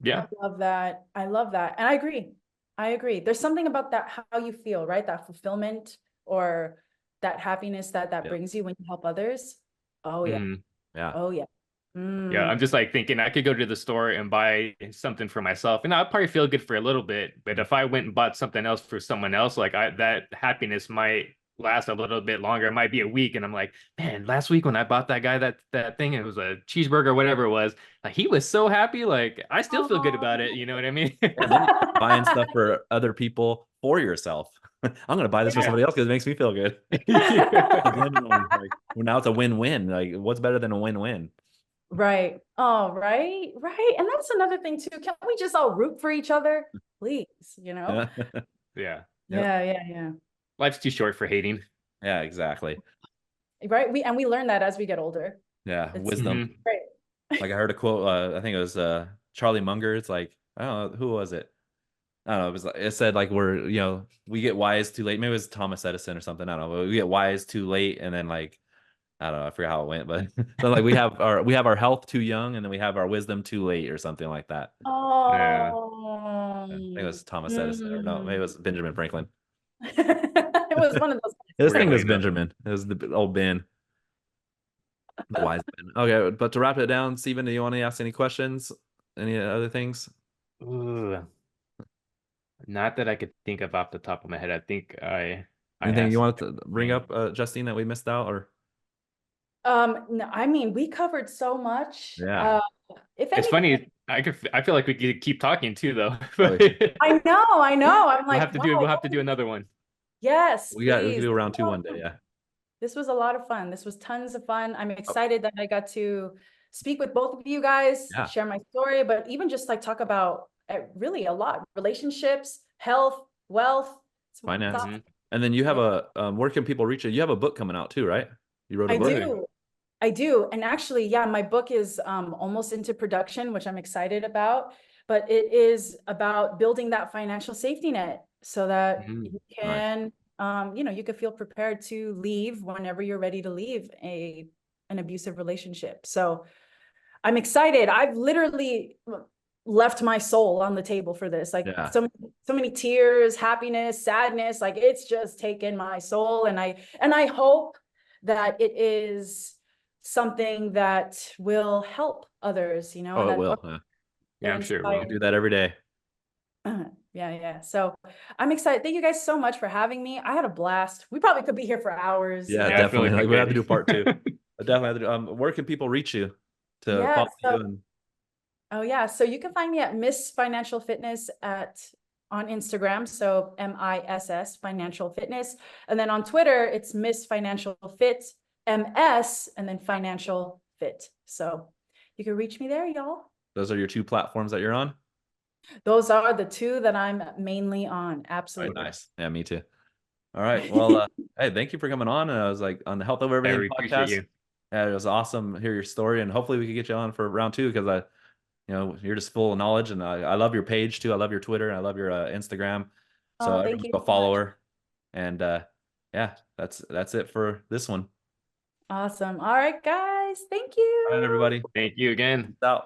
I Yeah. love that. I love that. And I agree. I agree. There's something about that, how you feel, right? That fulfillment or that happiness that Yeah, brings you when you help others. Oh yeah. Mhm. yeah, Oh yeah. Yeah, Mm. I'm just like thinking I could go to the store and buy something for myself, and I'll probably feel good for a little bit. But Mhm. if I went and bought something else for someone else, like that happiness might last a little bit longer. It might be a week, and I'm like, man, last week when I bought that guy that thing, it was a cheeseburger, whatever it was. Like he was so happy. Like I still feel good about it. Oh. You know what I mean? And then you're buying stuff for other people for yourself. I'm gonna buy this for Yeah. somebody else because it makes me feel good. A Yeah. win-win. Like, well, now it's a win-win. Like, what's better than a win-win? Right. Oh, right. Right. And that's another thing too. Can we just all root for each other? Please, you know? Yeah, Yeah. yeah, Yeah, yeah, yeah. Life's too short for hating. yeah, exactly. Right. We learn that as we get older. Yeah, It's wisdom. Hmm. great. Like I heard a quote. I think it was Charlie Munger. It's like, I don't know who was it. I don't know. It was like, it said like we get wise too late. Maybe it was Thomas Edison or something. I don't know. But we get wise too late, and then like I don't know. I forget how it went, but so like we have our health too young, and then we have our wisdom too late, or something like that. Yeah. Oh, Yeah, I think it was Thomas Edison, or no, maybe it mm. was Benjamin Franklin. It was one of those His guys thing for was Franklin, no. Benjamin. It was the old Ben, the wise Ben. Okay, but to wrap it down, Steven, do you want to ask any questions? Any other things? Ooh, not that I could think of off the top of my head. I think I Anything you asked wanted to bring everything. up, Justine, that we missed out, or No, I mean, we covered so much. yeah, If It's anything, funny. I feel like we could keep talking too, though. oh, But I know. I'm like, wow, we'll have to do another one. yes, we could please. do round two one day. Yeah, This was a lot of fun. This was tons of fun. I'm excited that I got to speak with both of you guys, yeah, share my story, but even just like talk about really a lot, relationships, health, wealth. It's finance. Hmm. And then you have yeah, a where can people reach you? You have a book coming out too, right? You wrote a I book. Yeah. do. I do. And actually, yeah, my book is almost into production, which I'm excited about. But it is about building that financial safety net so that Hmm. you Nice. can, you could feel prepared to leave whenever you're ready to leave an abusive relationship. So I'm excited. I've literally left my soul on the table for this. Like Yeah. so many tears, happiness, sadness, like it's just taken my soul. And I hope that it is something that will help others, Oh, and it that will. Yeah. Yeah, I'm sure it will. You inspire. do that every day. Yeah, yeah. So I'm excited. Thank you guys so much for having me. I had a blast. We probably could be here for hours, Yeah, Yeah, I feel definitely. like we Like we have to do part two. could. I definitely have to do, where can people reach you to Yeah. follow you? So And oh yeah, so you can find me at Miss Financial Fitness on Instagram, so MISS Financial Fitness, and then on Twitter it's Miss Financial Fit MS and then Financial Fit. So you can reach me there, y'all. those are your two platforms that you're on. Those are the two that I'm mainly on. All right, Absolutely. nice. Yeah, me too. All right. Well, hey, thank you for coming on. And I was like on the Health Over I Everything really appreciate podcast. you. Yeah, it was awesome to hear your story, and hopefully we could get you on for round two because you're just full of knowledge, and I love your page too. I love your Twitter, and I love your Instagram. So Oh, thank everybody you go so follow much. her, and yeah, that's it for this one. Awesome. All right, guys. Thank All right, you. everybody. Thank you again. Peace out.